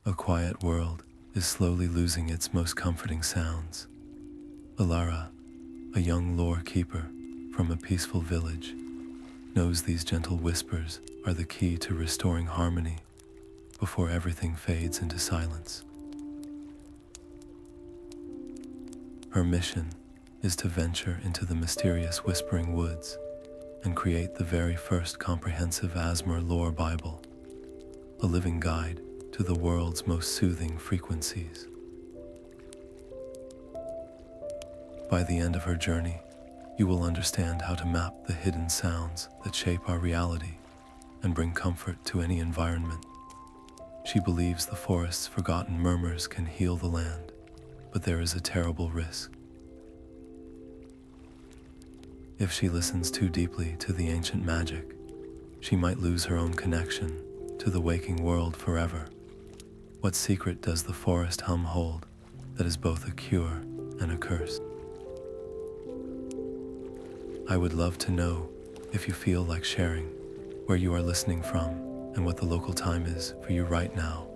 A quiet world is slowly losing its most comforting sounds. Elara, a young lore keeper from a peaceful village, knows these gentle whispers are the key to restoring harmony before everything fades into silence. Her mission is to venture into the mysterious Whispering Woods and create the very first comprehensive Asmer lore Bible, a living guide to the world's most soothing frequencies. By the end of her journey, you will understand how to map the hidden sounds that shape our reality and bring comfort to any environment. She believes the forest's forgotten murmurs can heal the land, but there is a terrible risk. If she listens too deeply to the ancient magic, she might lose her own connection to the waking world forever. What secret does the forest hum hold that is both a cure and a curse? I would love to know if you feel like sharing where you are listening from and what the local time is for you right now.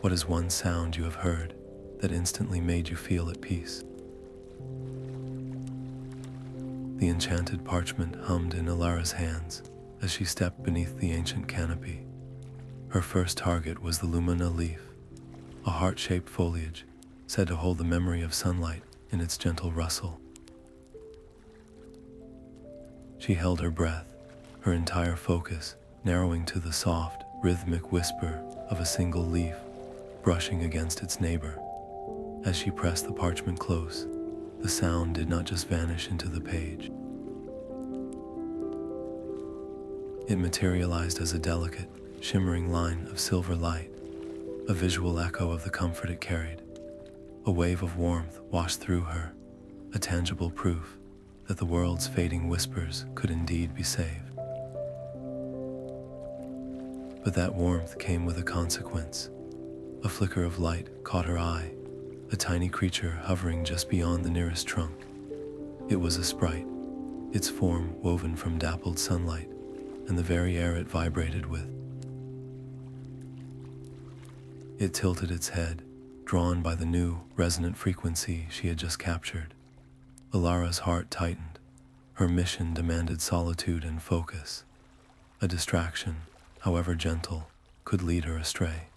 What is one sound you have heard that instantly made you feel at peace? The enchanted parchment hummed in Elara's hands as she stepped beneath the ancient canopy. Her first target was the Lumbana leaf, a heart-shaped foliage said to hold the memory of sunlight in its gentle rustle. She held her breath, her entire focus narrowing to the soft, rhythmic whisper of a single leaf brushing against its neighbor. As she pressed the parchment close, the sound did not just vanish into the page. It materialized as a delicate, shimmering line of silver light, a visual echo of the comfort it carried. A wave of warmth washed through her, a tangible proof that the world's fading whispers could indeed be saved. But that warmth came with a consequence. A flicker of light caught her eye, a tiny creature hovering just beyond the nearest trunk. It was a sprite, its form woven from dappled sunlight and the very air it vibrated with. It tilted its head, drawn by the new, resonant frequency she had just captured. Elara's heart tightened. Her mission demanded solitude and focus. A distraction, however gentle, could lead her astray.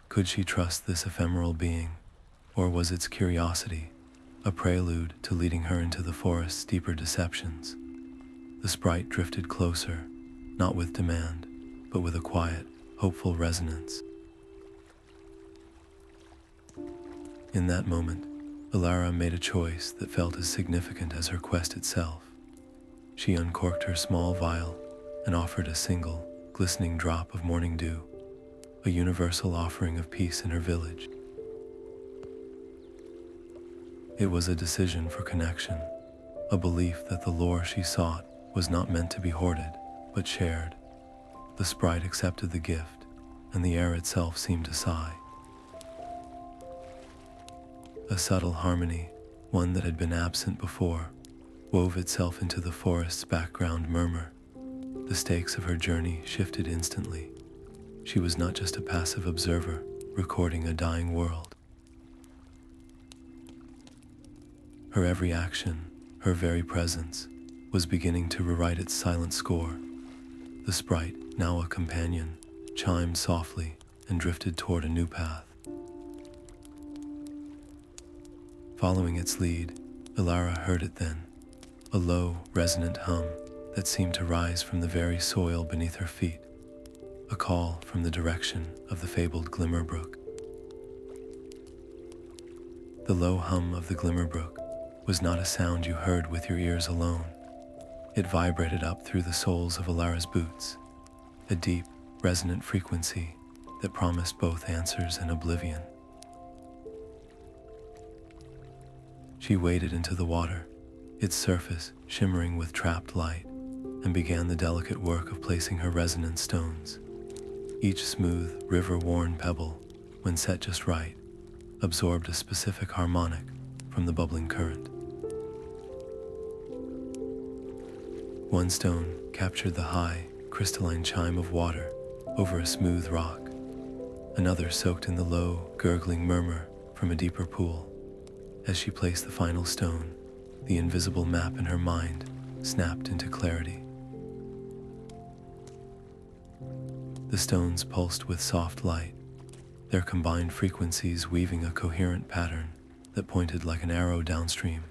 Could she trust this ephemeral being, or was its curiosity a prelude to leading her into the forest's deeper deceptions? The sprite drifted closer, not with demand, but with a quiet, hopeful resonance. In that moment, Elara made a choice that felt as significant as her quest itself. She uncorked her small vial and offered a single, glistening drop of morning dew, a universal offering of peace in her village. It was a decision for connection, a belief that the lore she sought was not meant to be hoarded, but shared. The sprite accepted the gift, and the air itself seemed to sigh. A subtle harmony, one that had been absent before, wove itself into the forest's background murmur. The stakes of her journey shifted instantly. She was not just a passive observer, recording a dying world. Her every action, her very presence, was beginning to rewrite its silent score. The sprite, now a companion, chimed softly and drifted toward a new path. Following its lead, Elara heard it then, a low, resonant hum that seemed to rise from the very soil beneath her feet, a call from the direction of the fabled Glimmer Brook. The low hum of the Glimmer Brook was not a sound you heard with your ears alone. It vibrated up through the soles of Elara's boots, a deep, resonant frequency that promised both answers and oblivion. She waded into the water, its surface shimmering with trapped light, and began the delicate work of placing her resonant stones. Each smooth, river-worn pebble, when set just right, absorbed a specific harmonic from the bubbling current. One stone captured the high, crystalline chime of water, over a smooth rock. Another soaked in the low, gurgling murmur from a deeper pool. As she placed the final stone, the invisible map in her mind snapped into clarity. The stones pulsed with soft light, their combined frequencies weaving a coherent pattern that pointed like an arrow downstream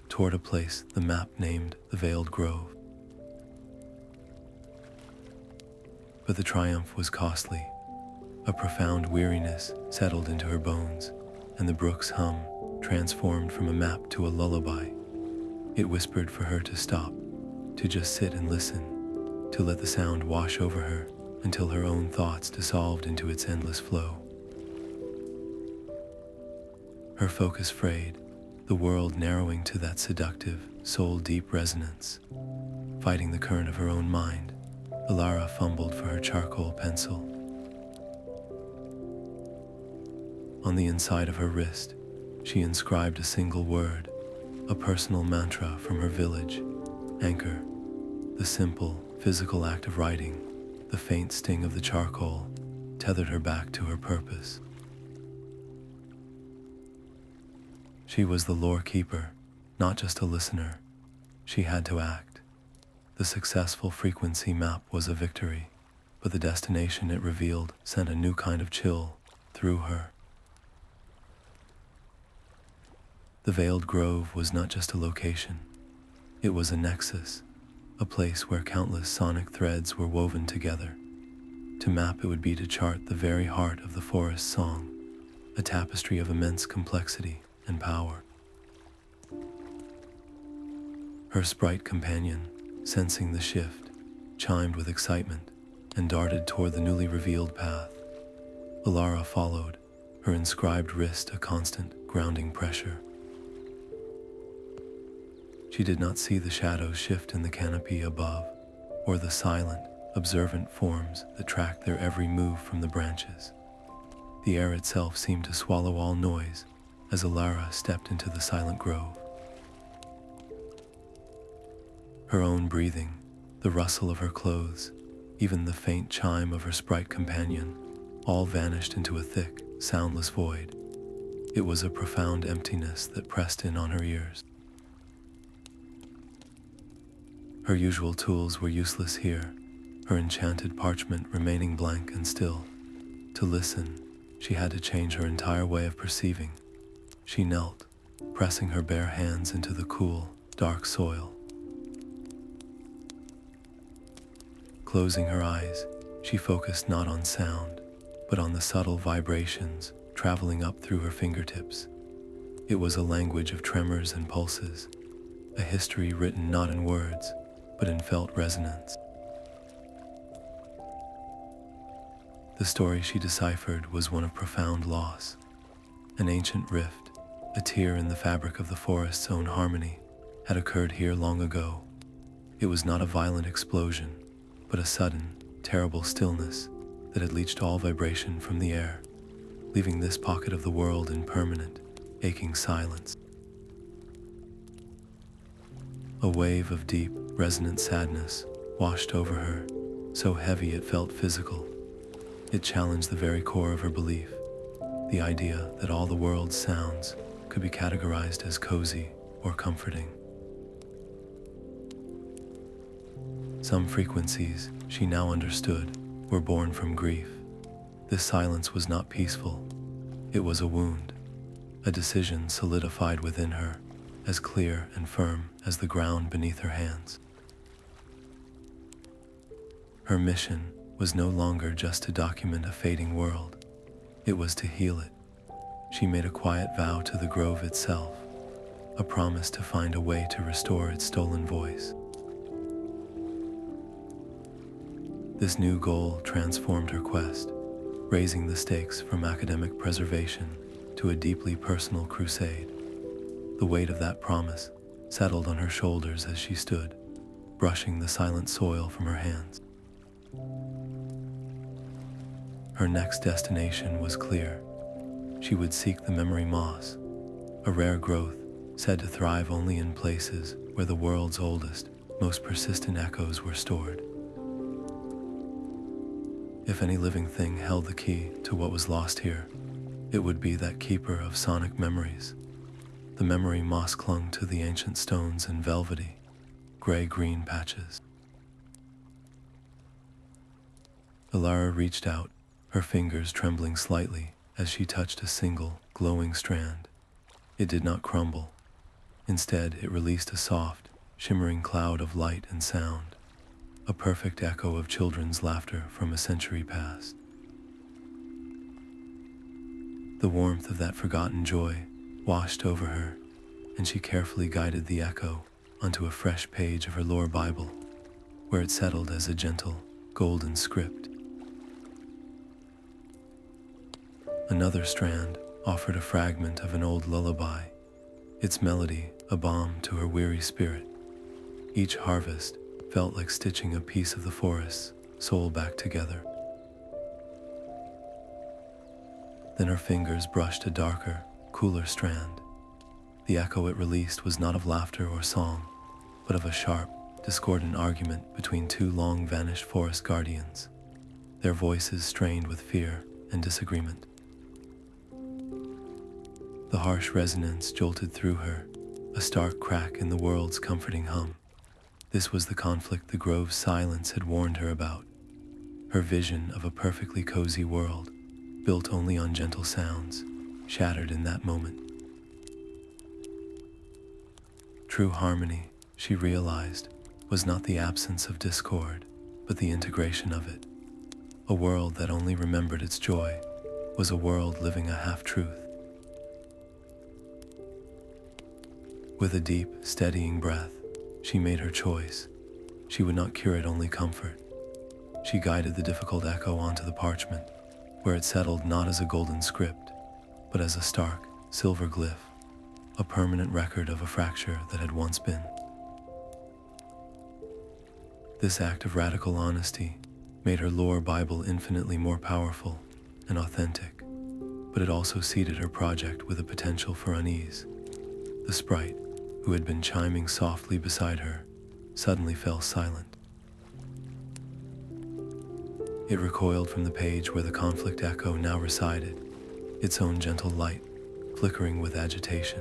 toward a place the map named the Veiled Grove. But the triumph was costly. A profound weariness settled into her bones, and the brook's hum transformed from a map to a lullaby. It whispered for her to stop, to just sit and listen, to let the sound wash over her until her own thoughts dissolved into its endless flow. Her focus frayed, the world narrowing to that seductive, soul-deep resonance. Fighting the current of her own mind, Elara fumbled for her charcoal pencil. On the inside of her wrist, she inscribed a single word, a personal mantra from her village, anchor. The simple, physical act of writing, the faint sting of the charcoal, tethered her back to her purpose. She was the lore keeper, not just a listener. She had to act. The successful frequency map was a victory, but the destination it revealed sent a new kind of chill through her. The Veiled Grove was not just a location. It was a nexus, a place where countless sonic threads were woven together. To map it would be to chart the very heart of the forest's song, a tapestry of immense complexity and power. Her Sprite companion, sensing the shift, chimed with excitement and darted toward the newly revealed path. Elara followed, her inscribed wrist a constant, grounding pressure. She did not see the shadows shift in the canopy above, or the silent, observant forms that tracked their every move from the branches. The air itself seemed to swallow all noise as Elara stepped into the silent grove. Her own breathing, the rustle of her clothes, even the faint chime of her Sprite companion, all vanished into a thick, soundless void. It was a profound emptiness that pressed in on her ears. Her usual tools were useless here, her enchanted parchment remaining blank and still. To listen, she had to change her entire way of perceiving. She knelt, pressing her bare hands into the cool, dark soil. Closing her eyes, she focused not on sound, but on the subtle vibrations traveling up through her fingertips. It was a language of tremors and pulses, a history written not in words, but in felt resonance. The story she deciphered was one of profound loss. An ancient rift, a tear in the fabric of the forest's own harmony, had occurred here long ago. It was not a violent explosion, but a sudden, terrible stillness that had leached all vibration from the air, leaving this pocket of the world in permanent, aching silence. A wave of deep, resonant sadness washed over her, so heavy it felt physical. It challenged the very core of her belief, the idea that all the world's sounds could be categorized as cozy or comforting. Some frequencies, she now understood, were born from grief. This silence was not peaceful. It was a wound, a decision solidified within her, as clear and firm as the ground beneath her hands. Her mission was no longer just to document a fading world. It was to heal it. She made a quiet vow to the grove itself, a promise to find a way to restore its stolen voice. This new goal transformed her quest, raising the stakes from academic preservation to a deeply personal crusade. The weight of that promise settled on her shoulders as she stood, brushing the silent soil from her hands. Her next destination was clear. She would seek the memory moss, a rare growth said to thrive only in places where the world's oldest, most persistent echoes were stored. If any living thing held the key to what was lost here, it would be that keeper of sonic memories. The memory moss clung to the ancient stones in velvety, gray-green patches. Elara reached out, her fingers trembling slightly as she touched a single, glowing strand. It did not crumble. Instead, it released a soft, shimmering cloud of light and sound, a perfect echo of children's laughter from a century past. The warmth of that forgotten joy washed over her, and she carefully guided the echo onto a fresh page of her lore Bible, where it settled as a gentle, golden script. Another strand offered a fragment of an old lullaby, its melody a balm to her weary spirit. Each harvest felt like stitching a piece of the forest's soul back together. Then her fingers brushed a darker, cooler strand. The echo it released was not of laughter or song, but of a sharp, discordant argument between two long-vanished forest guardians, their voices strained with fear and disagreement. The harsh resonance jolted through her, a stark crack in the world's comforting hum. This was the conflict the grove's silence had warned her about. Her vision of a perfectly cozy world, built only on gentle sounds, shattered in that moment. True harmony, she realized, was not the absence of discord, but the integration of it. A world that only remembered its joy was a world living a half-truth. With a deep, steadying breath, she made her choice. She would not curate only comfort. She guided the difficult echo onto the parchment, where it settled not as a golden script, but as a stark, silver glyph, a permanent record of a fracture that had once been. This act of radical honesty made her lore Bible infinitely more powerful and authentic, but it also seeded her project with a potential for unease. The Sprite, who had been chiming softly beside her, suddenly fell silent. It recoiled from the page where the conflict echo now resided, its own gentle light flickering with agitation.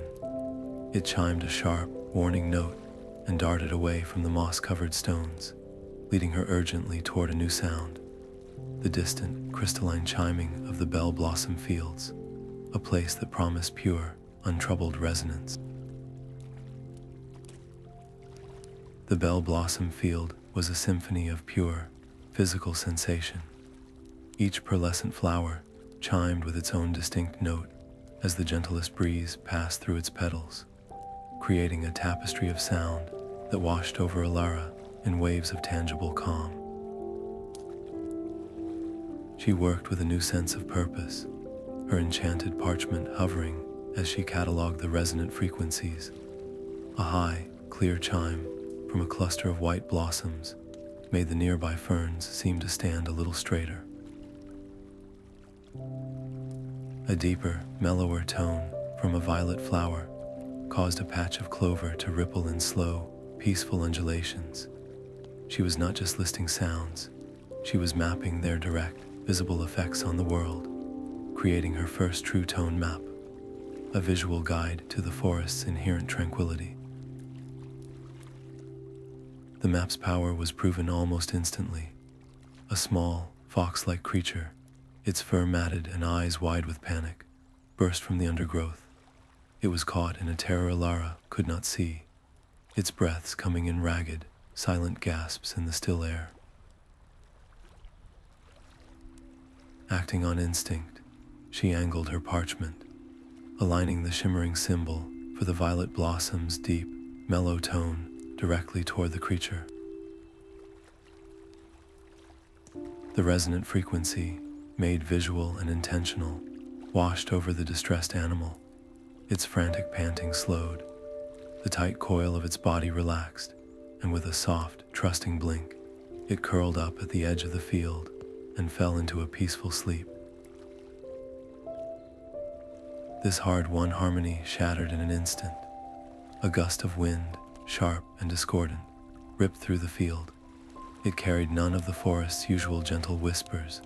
It chimed a sharp, warning note and darted away from the moss-covered stones, leading her urgently toward a new sound, the distant, crystalline chiming of the bell blossom fields, a place that promised pure, untroubled resonance. The bell blossom field was a symphony of pure, physical sensation. Each pearlescent flower chimed with its own distinct note as the gentlest breeze passed through its petals, creating a tapestry of sound that washed over Elara in waves of tangible calm. She worked with a new sense of purpose, her enchanted parchment hovering as she cataloged the resonant frequencies. A high, clear chime from a cluster of white blossoms made the nearby ferns seem to stand a little straighter. A deeper, mellower tone from a violet flower caused a patch of clover to ripple in slow, peaceful undulations. She was not just listing sounds, she was mapping their direct, visible effects on the world, creating her first true tone map, a visual guide to the forest's inherent tranquility. The map's power was proven almost instantly. A small, fox-like creature, its fur matted and eyes wide with panic, burst from the undergrowth. It was caught in a terror Elara could not see, its breaths coming in ragged, silent gasps in the still air. Acting on instinct, she angled her parchment, aligning the shimmering symbol for the violet blossom's deep, mellow tone directly toward the creature. The resonant frequency, made visual and intentional, washed over the distressed animal. Its frantic panting slowed. The tight coil of its body relaxed, and with a soft, trusting blink, it curled up at the edge of the field and fell into a peaceful sleep. This hard-won harmony shattered in an instant. A gust of wind, sharp and discordant, ripped through the field. It carried none of the forest's usual gentle whispers,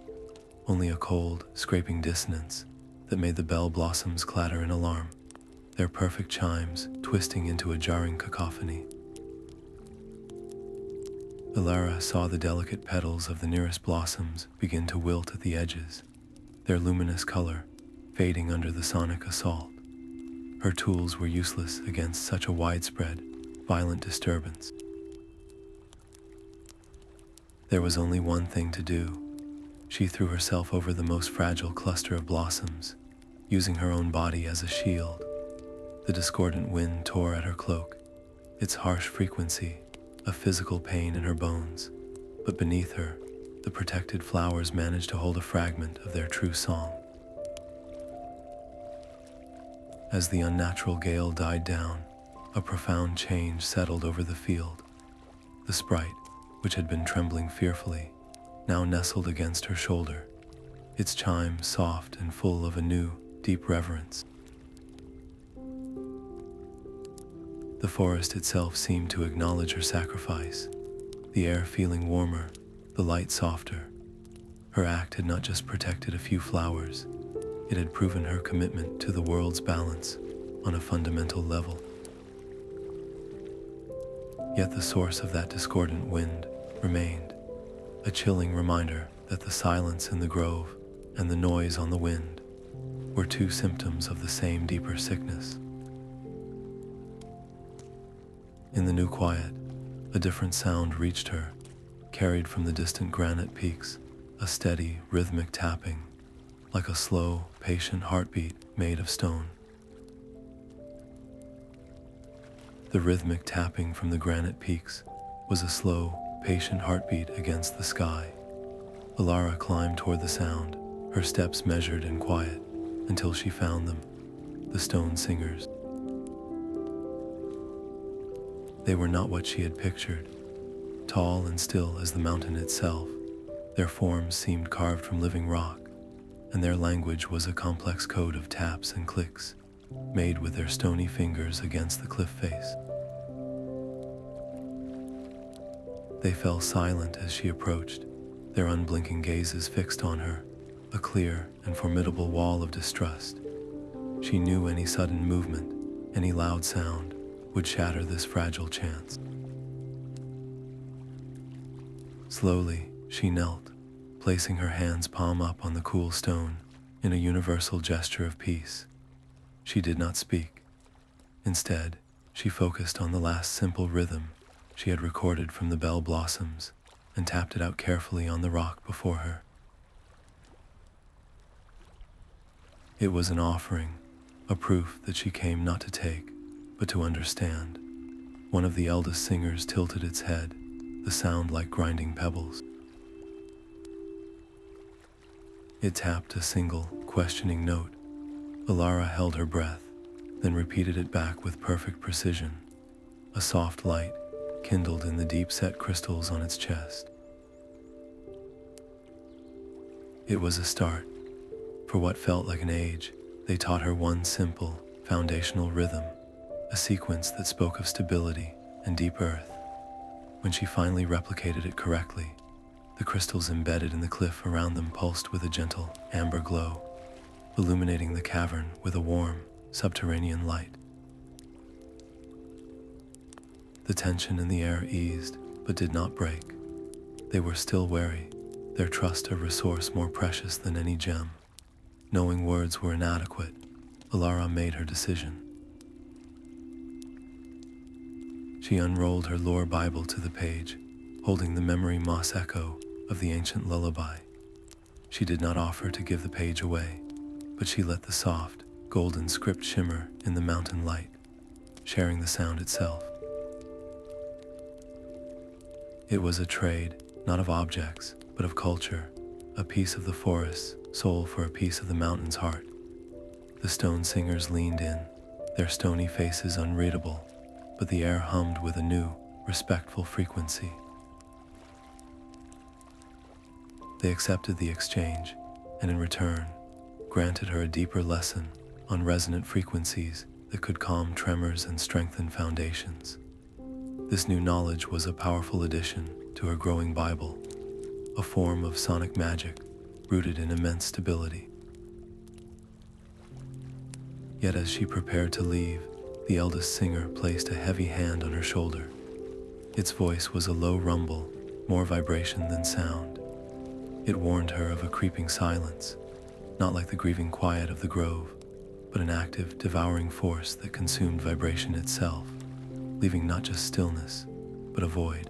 only a cold, scraping dissonance that made the bell blossoms clatter in alarm, their perfect chimes twisting into a jarring cacophony. Elara saw the delicate petals of the nearest blossoms begin to wilt at the edges, their luminous color fading under the sonic assault. Her tools were useless against such a widespread, violent disturbance. There was only one thing to do. She threw herself over the most fragile cluster of blossoms, using her own body as a shield. The discordant wind tore at her cloak, its harsh frequency a physical pain in her bones, but beneath her, the protected flowers managed to hold a fragment of their true song. As the unnatural gale died down, a profound change settled over the field. The Sprite, which had been trembling fearfully, now nestled against her shoulder, its chime soft and full of a new, deep reverence. The forest itself seemed to acknowledge her sacrifice, the air feeling warmer, the light softer. Her act had not just protected a few flowers, it had proven her commitment to the world's balance on a fundamental level. Yet the source of that discordant wind remained, a chilling reminder that the silence in the grove and the noise on the wind were two symptoms of the same deeper sickness. In the new quiet, a different sound reached her, carried from the distant granite peaks, a steady, rhythmic tapping, like a slow, patient heartbeat made of stone. The rhythmic tapping from the granite peaks was a slow, patient heartbeat against the sky. Elara climbed toward the sound, her steps measured and quiet, until she found them, the stone singers. They were not what she had pictured. Tall and still as the mountain itself, their forms seemed carved from living rock, and their language was a complex code of taps and clicks, made with their stony fingers against the cliff face. They fell silent as she approached, their unblinking gazes fixed on her, a clear and formidable wall of distrust. She knew any sudden movement, any loud sound, would shatter this fragile chance. Slowly, she knelt, placing her hands palm up on the cool stone in a universal gesture of peace. She did not speak. Instead, she focused on the last simple rhythm she had recorded from the bell blossoms and tapped it out carefully on the rock before her. It was an offering, a proof that she came not to take, but to understand. One of the eldest singers tilted its head, the sound like grinding pebbles. It tapped a single, questioning note. Elara held her breath, then repeated it back with perfect precision. A soft light kindled in the deep-set crystals on its chest. It was a start. For what felt like an age, they taught her one simple, foundational rhythm, a sequence that spoke of stability and deep earth. When she finally replicated it correctly, the crystals embedded in the cliff around them pulsed with a gentle, amber glow, illuminating the cavern with a warm, subterranean light. The tension in the air eased, but did not break. They were still wary, their trust a resource more precious than any gem. Knowing words were inadequate, Elara made her decision. She unrolled her lore Bible to the page, holding the memory moss echo of the ancient lullaby. She did not offer to give the page away, but she let the soft, golden script shimmer in the mountain light, sharing the sound itself. It was a trade, not of objects, but of culture, a piece of the forest's soul for a piece of the mountain's heart. The stone singers leaned in, their stony faces unreadable, but the air hummed with a new, respectful frequency. They accepted the exchange, and in return, granted her a deeper lesson on resonant frequencies that could calm tremors and strengthen foundations. This new knowledge was a powerful addition to her growing Bible, a form of sonic magic rooted in immense stability. Yet as she prepared to leave, the eldest singer placed a heavy hand on her shoulder. Its voice was a low rumble, more vibration than sound. It warned her of a creeping silence, not like the grieving quiet of the grove, but an active, devouring force that consumed vibration itself, leaving not just stillness, but a void.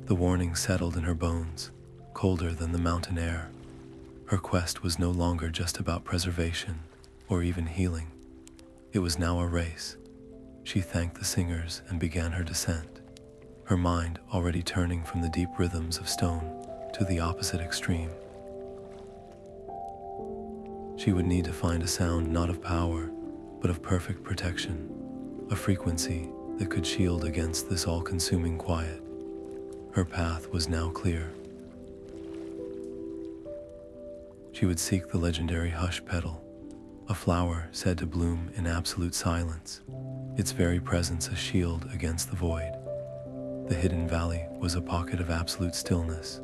The warning settled in her bones, colder than the mountain air. Her quest was no longer just about preservation or even healing. It was now a race. She thanked the singers and began her descent, her mind already turning from the deep rhythms of stone to the opposite extreme. She would need to find a sound not of power, but of perfect protection, a frequency that could shield against this all-consuming quiet. Her path was now clear. She would seek the legendary hush petal, a flower said to bloom in absolute silence, its very presence a shield against the void. The hidden valley was a pocket of absolute stillness,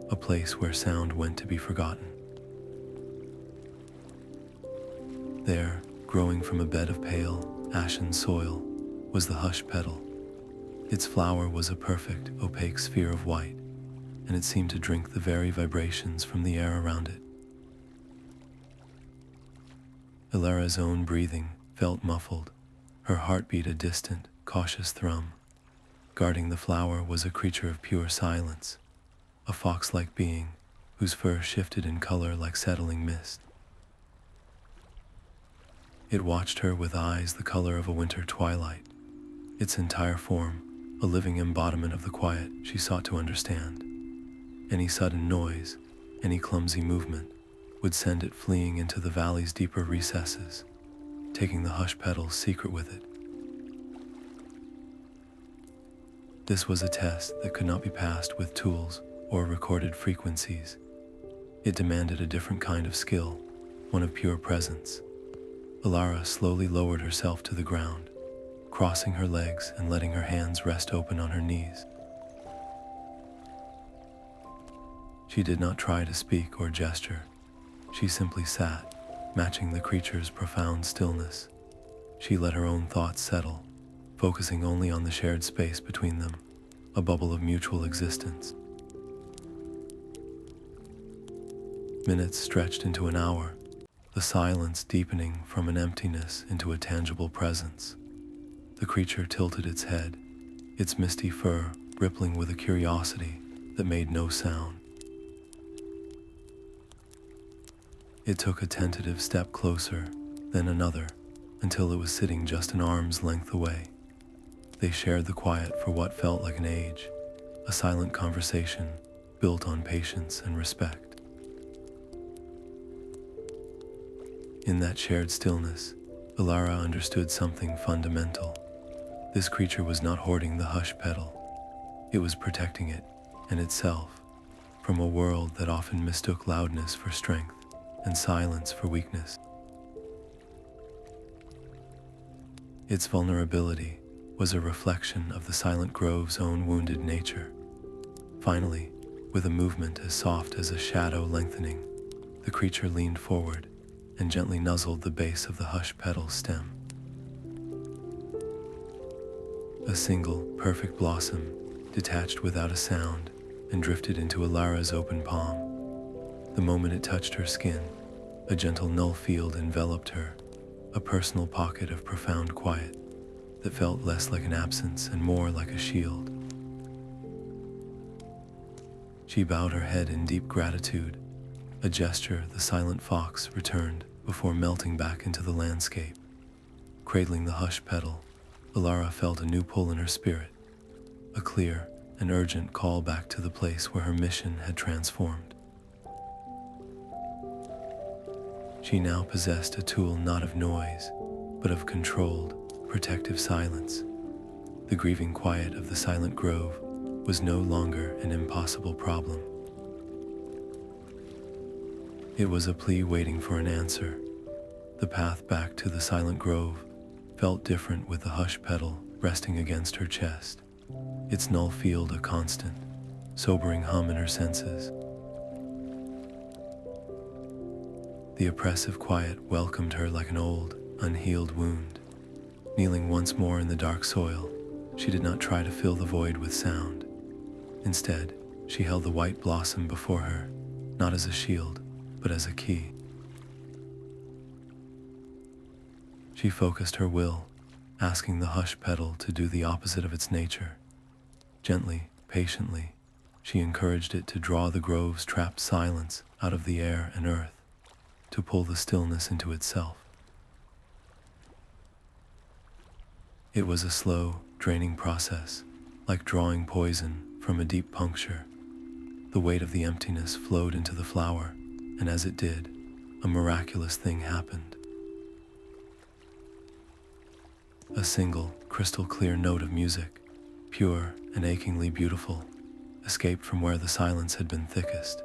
a place where sound went to be forgotten. There, growing from a bed of pale, ashen soil, was the hush petal. Its flower was a perfect, opaque sphere of white, and it seemed to drink the very vibrations from the air around it. Elara's own breathing felt muffled, her heartbeat a distant, cautious thrum. Guarding the flower was a creature of pure silence, a fox-like being whose fur shifted in color like settling mist. It watched her with eyes the color of a winter twilight, its entire form a living embodiment of the quiet she sought to understand. Any sudden noise, any clumsy movement, would send it fleeing into the valley's deeper recesses, taking the hush petal's secret with it. This was a test that could not be passed with tools or recorded frequencies. It demanded a different kind of skill, one of pure presence. Elara slowly lowered herself to the ground, crossing her legs and letting her hands rest open on her knees. She did not try to speak or gesture. She simply sat, matching the creature's profound stillness. She let her own thoughts settle, focusing only on the shared space between them, a bubble of mutual existence. Minutes stretched into an hour, the silence deepening from an emptiness into a tangible presence. The creature tilted its head, its misty fur rippling with a curiosity that made no sound. It took a tentative step closer, then another, until it was sitting just an arm's length away. They shared the quiet for what felt like an age, a silent conversation built on patience and respect. In that shared stillness, Elara understood something fundamental. This creature was not hoarding the hush petal. It was protecting it, and itself, from a world that often mistook loudness for strength and silence for weakness. Its vulnerability was a reflection of the silent grove's own wounded nature. Finally, with a movement as soft as a shadow lengthening, the creature leaned forward and gently nuzzled the base of the hush petal stem. A single, perfect blossom detached without a sound and drifted into Elara's open palm. The moment it touched her skin, a gentle null field enveloped her, a personal pocket of profound quiet that felt less like an absence and more like a shield. She bowed her head in deep gratitude, a gesture the silent fox returned before melting back into the landscape. Cradling the hush petal, Elara felt a new pull in her spirit, a clear and urgent call back to the place where her mission had transformed. She now possessed a tool not of noise, but of controlled, protective silence. The grieving quiet of the silent grove was no longer an impossible problem. It was a plea waiting for an answer. The path back to the silent grove felt different with the hush petal resting against her chest, its null field a constant, sobering hum in her senses. The oppressive quiet welcomed her like an old, unhealed wound. Kneeling once more in the dark soil, she did not try to fill the void with sound. Instead, she held the white blossom before her, not as a shield, but as a key. She focused her will, asking the hush petal to do the opposite of its nature. Gently, patiently, she encouraged it to draw the grove's trapped silence out of the air and earth, to pull the stillness into itself. It was a slow, draining process, like drawing poison from a deep puncture. The weight of the emptiness flowed into the flower, and as it did, a miraculous thing happened. A single, crystal-clear note of music, pure and achingly beautiful, escaped from where the silence had been thickest.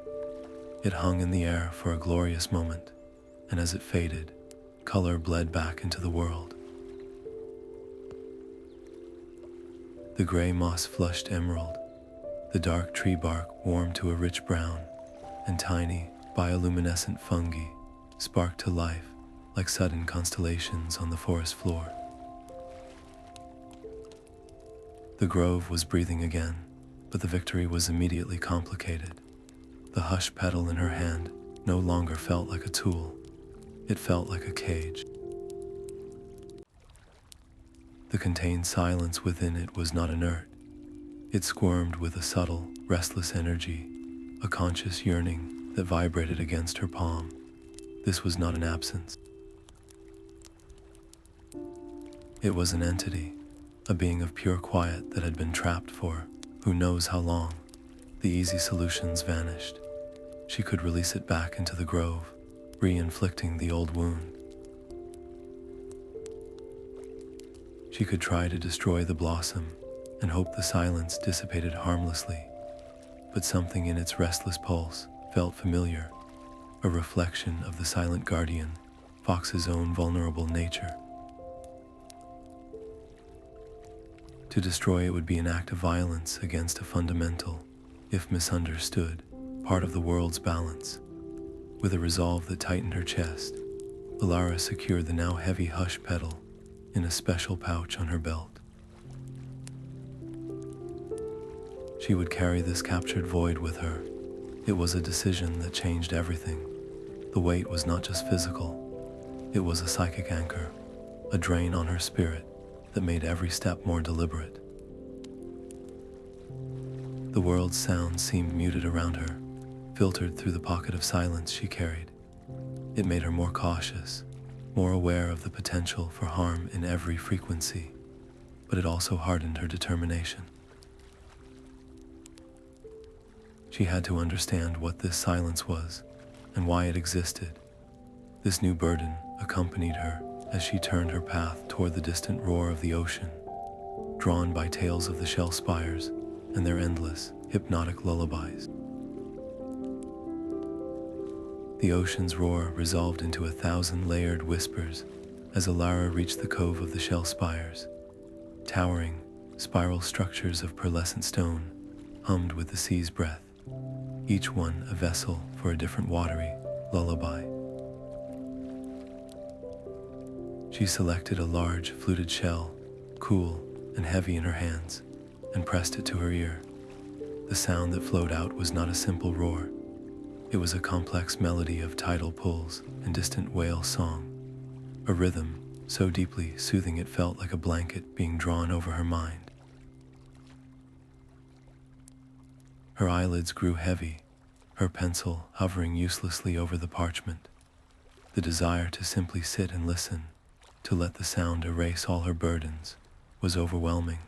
It hung in the air for a glorious moment, and as it faded, color bled back into the world. The gray moss flushed emerald, the dark tree bark warmed to a rich brown, and tiny, bioluminescent fungi sparked to life like sudden constellations on the forest floor. The grove was breathing again, but the victory was immediately complicated. The hush petal in her hand no longer felt like a tool. It felt like a cage. The contained silence within it was not inert. It squirmed with a subtle, restless energy, a conscious yearning that vibrated against her palm. This was not an absence. It was an entity, a being of pure quiet that had been trapped for who knows how long. The easy solutions vanished. She could release it back into the grove, re-inflicting the old wound. She could try to destroy the blossom and hope the silence dissipated harmlessly, but something in its restless pulse felt familiar, a reflection of the silent guardian, Fox's own vulnerable nature. To destroy it would be an act of violence against a fundamental, if misunderstood, part of the world's balance. With a resolve that tightened her chest, Elara secured the now heavy hush petal in a special pouch on her belt. She would carry this captured void with her. It was a decision that changed everything. The weight was not just physical, it was a psychic anchor, a drain on her spirit that made every step more deliberate. The world's sounds seemed muted around her, filtered through the pocket of silence she carried. It made her more cautious, more aware of the potential for harm in every frequency, but it also hardened her determination. She had to understand what this silence was and why it existed. This new burden accompanied her as she turned her path toward the distant roar of the ocean, drawn by tales of the shell spires and their endless, hypnotic lullabies. The ocean's roar resolved into 1,000 layered whispers as Elara reached the cove of the shell spires. Towering, spiral structures of pearlescent stone hummed with the sea's breath, each one a vessel for a different watery lullaby. She selected a large, fluted shell, cool and heavy in her hands, and pressed it to her ear. The sound that flowed out was not a simple roar. It was a complex melody of tidal pulls and distant whale song, a rhythm so deeply soothing it felt like a blanket being drawn over her mind. Her eyelids grew heavy, her pencil hovering uselessly over the parchment. The desire to simply sit and listen, to let the sound erase all her burdens, was overwhelming.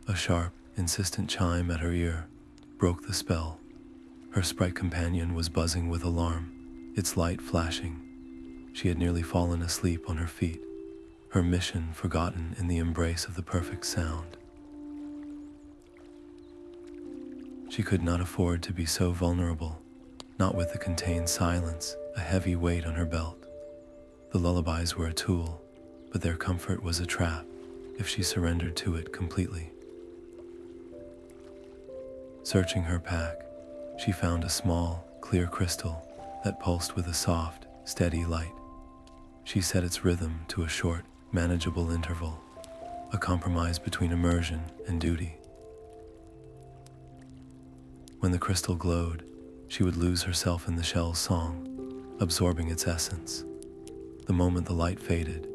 A sharp, insistent chime at her ear broke the spell. Her sprite companion was buzzing with alarm, its light flashing. She had nearly fallen asleep on her feet, her mission forgotten in the embrace of the perfect sound. She could not afford to be so vulnerable, not with the contained silence, a heavy weight on her belt. The lullabies were a tool, but their comfort was a trap if she surrendered to it completely. Searching her pack, she found a small, clear crystal that pulsed with a soft, steady light. She set its rhythm to a short, manageable interval, a compromise between immersion and duty. When the crystal glowed, she would lose herself in the shell's song, absorbing its essence. The moment the light faded,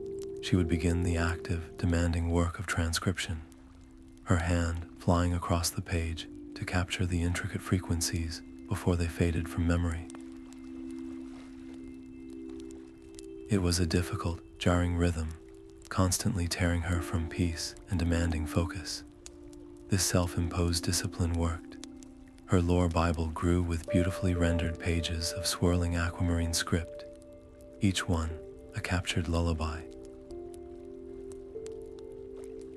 she would begin the active, demanding work of transcription, her hand flying across the page to capture the intricate frequencies before they faded from memory. It was a difficult, jarring rhythm, constantly tearing her from peace and demanding focus. This self-imposed discipline worked. Her lore Bible grew with beautifully rendered pages of swirling aquamarine script, each one a captured lullaby.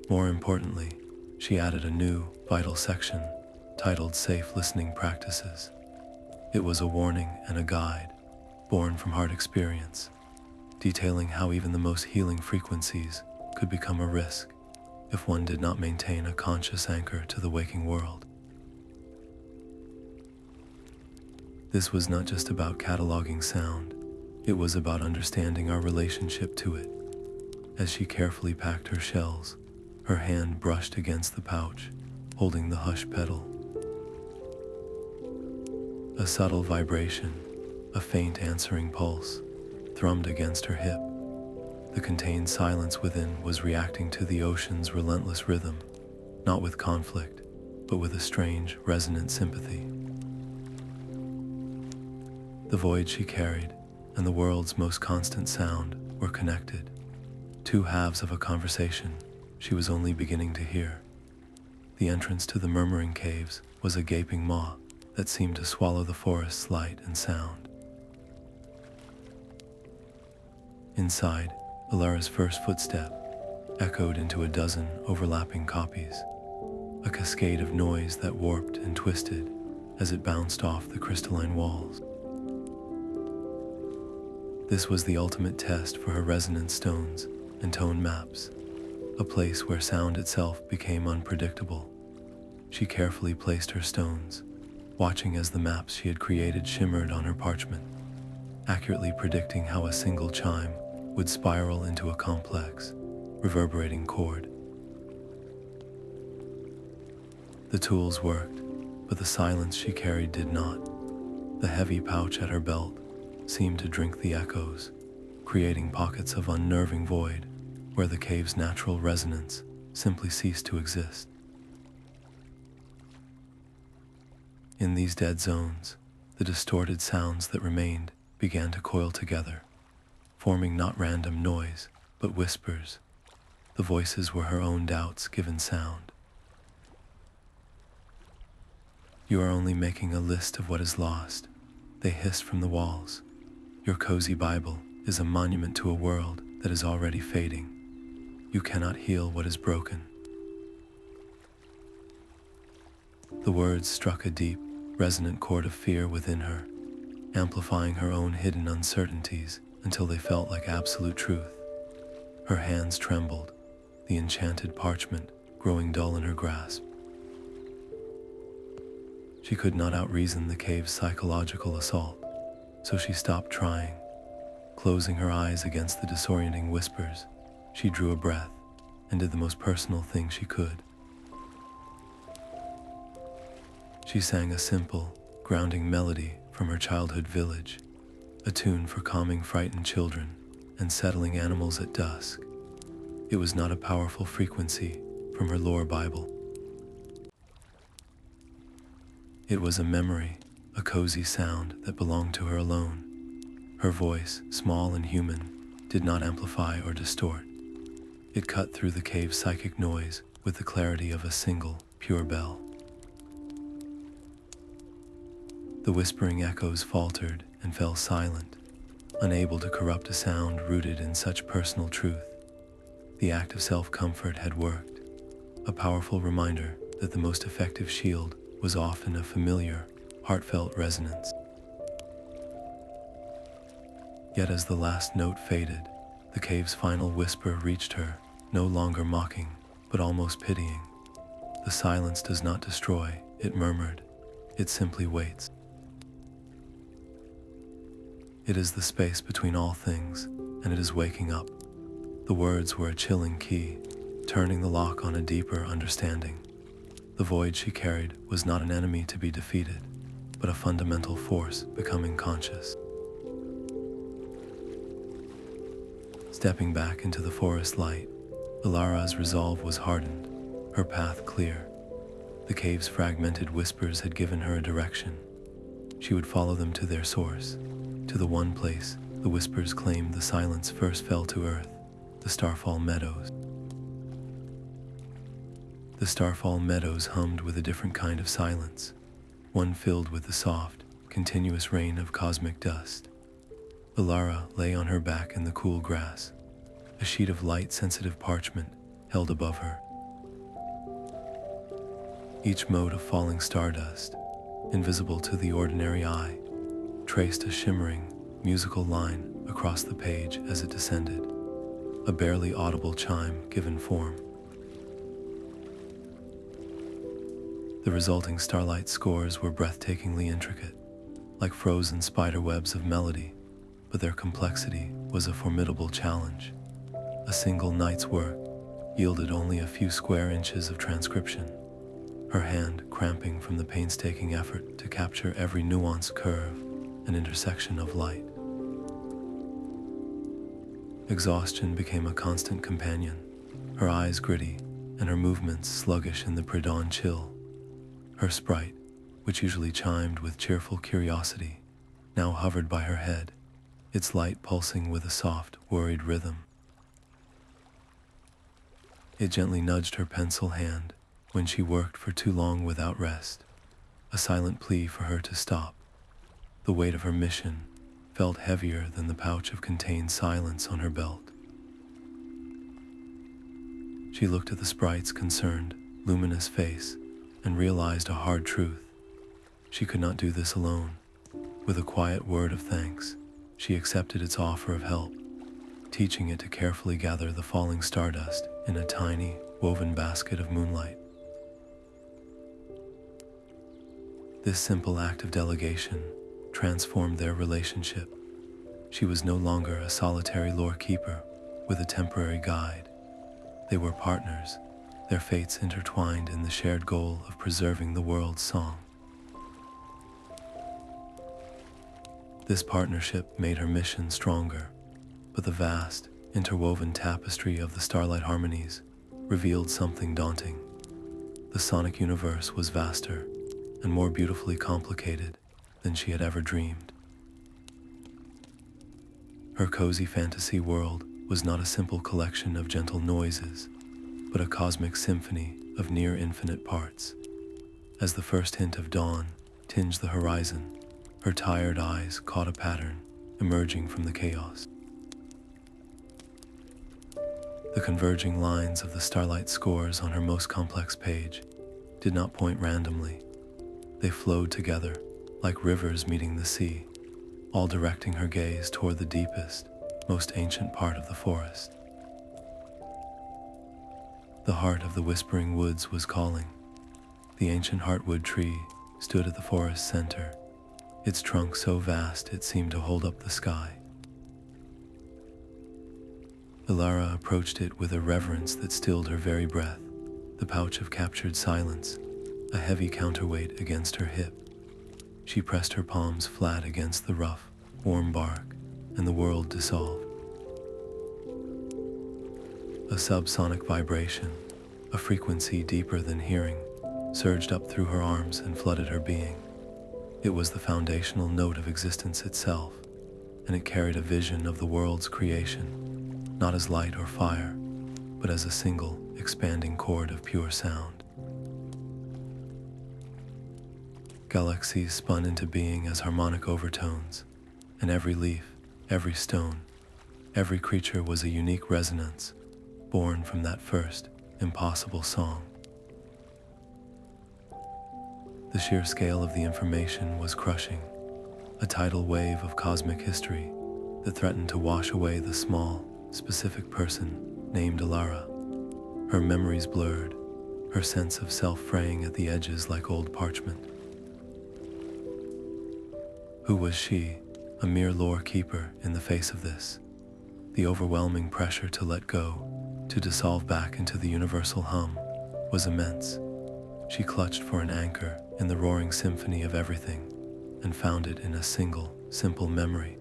More importantly, she added a new, vital section titled Safe Listening Practices. It was a warning and a guide, born from hard experience, detailing how even the most healing frequencies could become a risk if one did not maintain a conscious anchor to the waking world. This was not just about cataloging sound, it was about understanding our relationship to it. As she carefully packed her shells, her hand brushed against the pouch, holding the hush pedal. A subtle vibration, a faint answering pulse, thrummed against her hip. The contained silence within was reacting to the ocean's relentless rhythm, not with conflict, but with a strange, resonant sympathy. The void she carried and the world's most constant sound were connected, two halves of a conversation she was only beginning to hear. The entrance to the Murmuring caves was a gaping maw that seemed to swallow the forest's light and sound. Inside, Elara's first footstep echoed into a dozen overlapping copies, a cascade of noise that warped and twisted as it bounced off the crystalline walls. This was the ultimate test for her resonance stones and tone maps, a place where sound itself became unpredictable. She carefully placed her stones, watching as the maps she had created shimmered on her parchment, accurately predicting how a single chime would spiral into a complex, reverberating chord. The tools worked, but the silence she carried did not. The heavy pouch at her belt seemed to drink the echoes, creating pockets of unnerving void where the cave's natural resonance simply ceased to exist. In these dead zones, the distorted sounds that remained began to coil together, forming not random noise, but whispers. The voices were her own doubts given sound. "You are only making a list of what is lost," they hissed from the walls. "Your cozy Bible is a monument to a world that is already fading. You cannot heal what is broken." The words struck a deep, resonant chord of fear within her, amplifying her own hidden uncertainties until they felt like absolute truth. Her hands trembled, the enchanted parchment growing dull in her grasp. She could not outreason the cave's psychological assault, so she stopped trying. Closing her eyes against the disorienting whispers, she drew a breath and did the most personal thing she could. She sang a simple, grounding melody from her childhood village, a tune for calming frightened children and settling animals at dusk. It was not a powerful frequency from her lore Bible. It was a memory, a cozy sound that belonged to her alone. Her voice, small and human, did not amplify or distort. It cut through the cave's psychic noise with the clarity of a single, pure bell. The whispering echoes faltered and fell silent, unable to corrupt a sound rooted in such personal truth. The act of self-comfort had worked, a powerful reminder that the most effective shield was often a familiar, heartfelt resonance. Yet as the last note faded, the cave's final whisper reached her, no longer mocking, but almost pitying. "The silence does not destroy, it murmured. It simply waits. It is the space between all things, and it is waking up. The words were a chilling key, turning the lock on a deeper understanding. The void she carried was not an enemy to be defeated, but a fundamental force becoming conscious. Stepping back into the forest light, Elara's resolve was hardened, her path clear. The cave's fragmented whispers had given her a direction. She would follow them to their source, to the one place the whispers claimed the silence first fell to earth, the Starfall Meadows. The Starfall Meadows hummed with a different kind of silence, one filled with the soft, continuous rain of cosmic dust. Elara lay on her back in the cool grass, a sheet of light-sensitive parchment held above her. Each mote of falling stardust, invisible to the ordinary eye, traced a shimmering, musical line across the page as it descended, a barely audible chime given form. The resulting starlight scores were breathtakingly intricate, like frozen spiderwebs of melody, but their complexity was a formidable challenge. A single night's work yielded only a few square inches of transcription, her hand cramping from the painstaking effort to capture every nuanced curve and intersection of light. Exhaustion became a constant companion, her eyes gritty and her movements sluggish in the pre-dawn chill. Her Sprite, which usually chimed with cheerful curiosity, now hovered by her head, its light pulsing with a soft, worried rhythm. It gently nudged her pencil hand when she worked for too long without rest, a silent plea for her to stop. The weight of her mission felt heavier than the pouch of contained silence on her belt. She looked at the Sprite's concerned, luminous face and realized a hard truth. She could not do this alone. With a quiet word of thanks, she accepted its offer of help, teaching it to carefully gather the falling stardust in a tiny, woven basket of moonlight. This simple act of delegation transformed their relationship. She was no longer a solitary lore keeper with a temporary guide. They were partners, their fates intertwined in the shared goal of preserving the world's song. This partnership made her mission stronger, but the vast, interwoven tapestry of the starlight harmonies revealed something daunting. The sonic universe was vaster and more beautifully complicated than she had ever dreamed. Her cozy fantasy world was not a simple collection of gentle noises, but a cosmic symphony of near-infinite parts. As the first hint of dawn tinged the horizon, her tired eyes caught a pattern emerging from the chaos. The converging lines of the starlight scores on her most complex page did not point randomly. They flowed together like rivers meeting the sea, all directing her gaze toward the deepest, most ancient part of the forest. The heart of the whispering woods was calling. The ancient Heartwood tree stood at the forest's center, its trunk so vast it seemed to hold up the sky. Elara approached it with a reverence that stilled her very breath, the pouch of captured silence, a heavy counterweight against her hip. She pressed her palms flat against the rough, warm bark, and the world dissolved. A subsonic vibration, a frequency deeper than hearing, surged up through her arms and flooded her being. It was the foundational note of existence itself, and it carried a vision of the world's creation, not as light or fire, but as a single, expanding chord of pure sound. Galaxies spun into being as harmonic overtones, and every leaf, every stone, every creature was a unique resonance, born from that first, impossible song. The sheer scale of the information was crushing, a tidal wave of cosmic history that threatened to wash away the small, specific person named Elara. Her memories blurred, her sense of self fraying at the edges like old parchment. Who was she, a mere lore keeper, in the face of this? The overwhelming pressure to let go, to dissolve back into the universal hum, was immense. She clutched for an anchor in the roaring symphony of everything, and found it in a single, simple memory.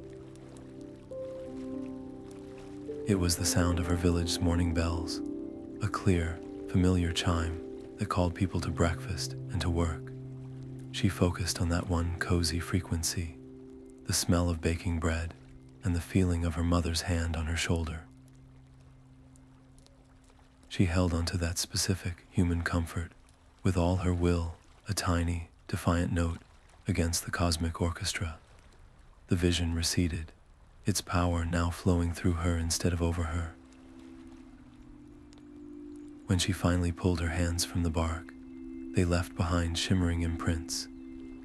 It was the sound of her village's morning bells, a clear, familiar chime that called people to breakfast and to work. She focused on that one cozy frequency, the smell of baking bread and the feeling of her mother's hand on her shoulder. She held onto that specific human comfort with all her will, a tiny, defiant note against the cosmic orchestra. The vision receded, its power now flowing through her instead of over her. When she finally pulled her hands from the bark, they left behind shimmering imprints,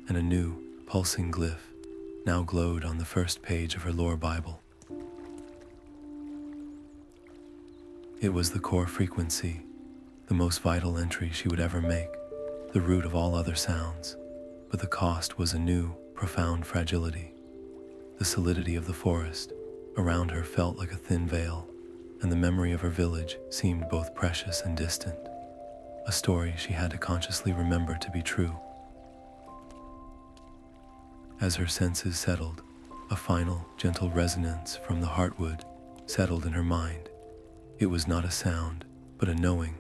and a new, pulsing glyph now glowed on the first page of her lore Bible. It was the core frequency, the most vital entry she would ever make, the root of all other sounds, but the cost was a new, profound fragility. The solidity of the forest around her felt like a thin veil, and the memory of her village seemed both precious and distant, a story she had to consciously remember to be true. As her senses settled, a final, gentle resonance from the Heartwood settled in her mind. It was not a sound, but a knowing.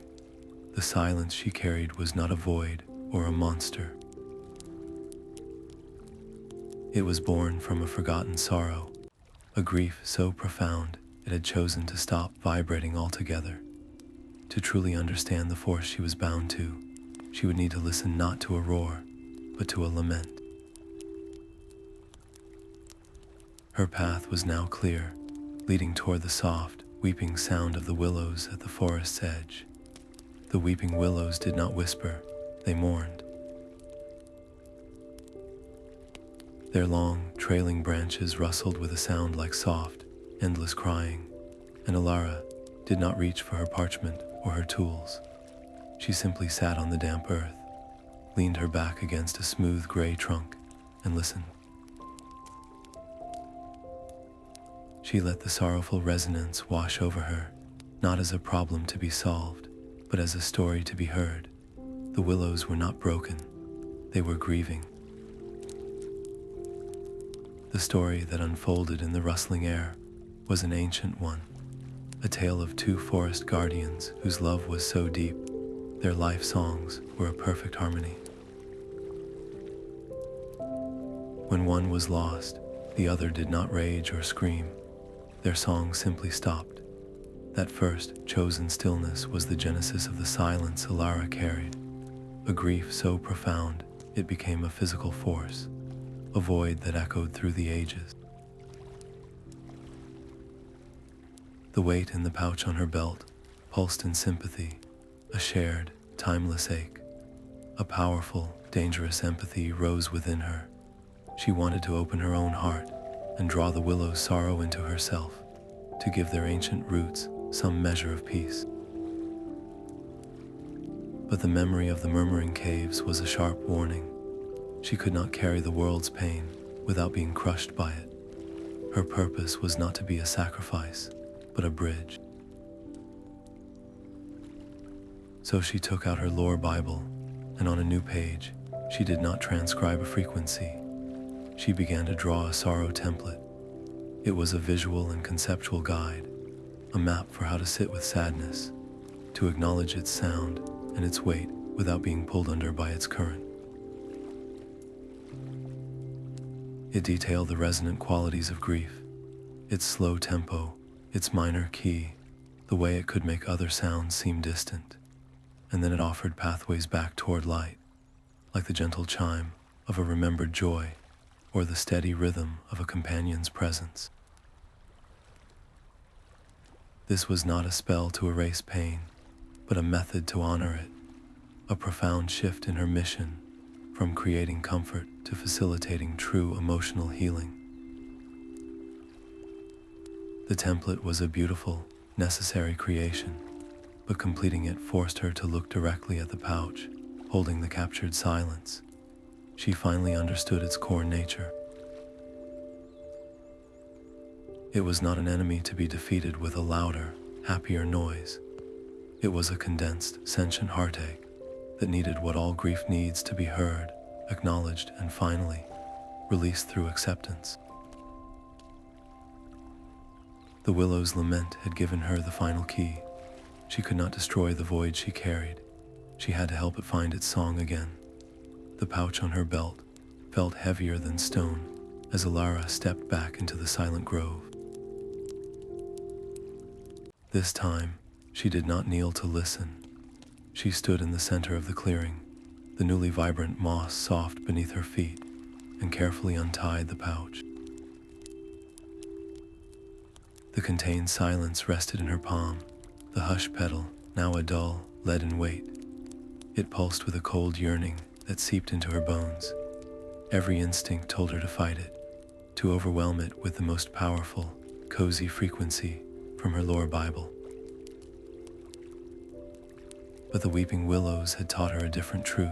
The silence she carried was not a void or a monster. It was born from a forgotten sorrow, a grief so profound it had chosen to stop vibrating altogether. To truly understand the force she was bound to, she would need to listen not to a roar, but to a lament. Her path was now clear, leading toward the soft, weeping sound of the willows at the forest's edge. The weeping willows did not whisper, they mourned. Their long, trailing branches rustled with a sound like soft, endless crying, and Elara did not reach for her parchment or her tools. She simply sat on the damp earth, leaned her back against a smooth gray trunk, and listened. She let the sorrowful resonance wash over her, not as a problem to be solved, but as a story to be heard. The willows were not broken, they were grieving. The story that unfolded in the rustling air was an ancient one, a tale of two forest guardians whose love was so deep, their life songs were a perfect harmony. When one was lost, the other did not rage or scream. Their song simply stopped. That first chosen stillness was the genesis of the silence Elara carried, a grief so profound it became a physical force, a void that echoed through the ages. The weight in the pouch on her belt pulsed in sympathy, a shared, timeless ache. A powerful, dangerous empathy rose within her. She wanted to open her own heart and draw the willow's sorrow into herself, to give their ancient roots some measure of peace. But the memory of the Murmuring caves was a sharp warning. She could not carry the world's pain without being crushed by it. Her purpose was not to be a sacrifice, but a bridge. So she took out her lore Bible, and on a new page, she did not transcribe a frequency. She began to draw a sorrow template. It was a visual and conceptual guide, a map for how to sit with sadness, to acknowledge its sound and its weight without being pulled under by its current. It detailed the resonant qualities of grief, its slow tempo, its minor key, the way it could make other sounds seem distant, and then it offered pathways back toward light, like the gentle chime of a remembered joy or the steady rhythm of a companion's presence. This was not a spell to erase pain, but a method to honor it, a profound shift in her mission from creating comfort to facilitating true emotional healing. The template was a beautiful, necessary creation, but completing it forced her to look directly at the pouch, holding the captured silence. She finally understood its core nature. It was not an enemy to be defeated with a louder, happier noise. It was a condensed, sentient heartache that needed what all grief needs to be heard, acknowledged, and finally released through acceptance. The Willow's lament had given her the final key. She could not destroy the void she carried. She had to help it find its song again. The pouch on her belt felt heavier than stone as Elara stepped back into the silent grove. This time, she did not kneel to listen. She stood in the center of the clearing, the newly vibrant moss soft beneath her feet, and carefully untied the pouch. The contained silence rested in her palm, the hush petal now a dull, leaden weight. It pulsed with a cold yearning that seeped into her bones. Every instinct told her to fight it, to overwhelm it with the most powerful, cozy frequency from her lore Bible. But the weeping willows had taught her a different truth.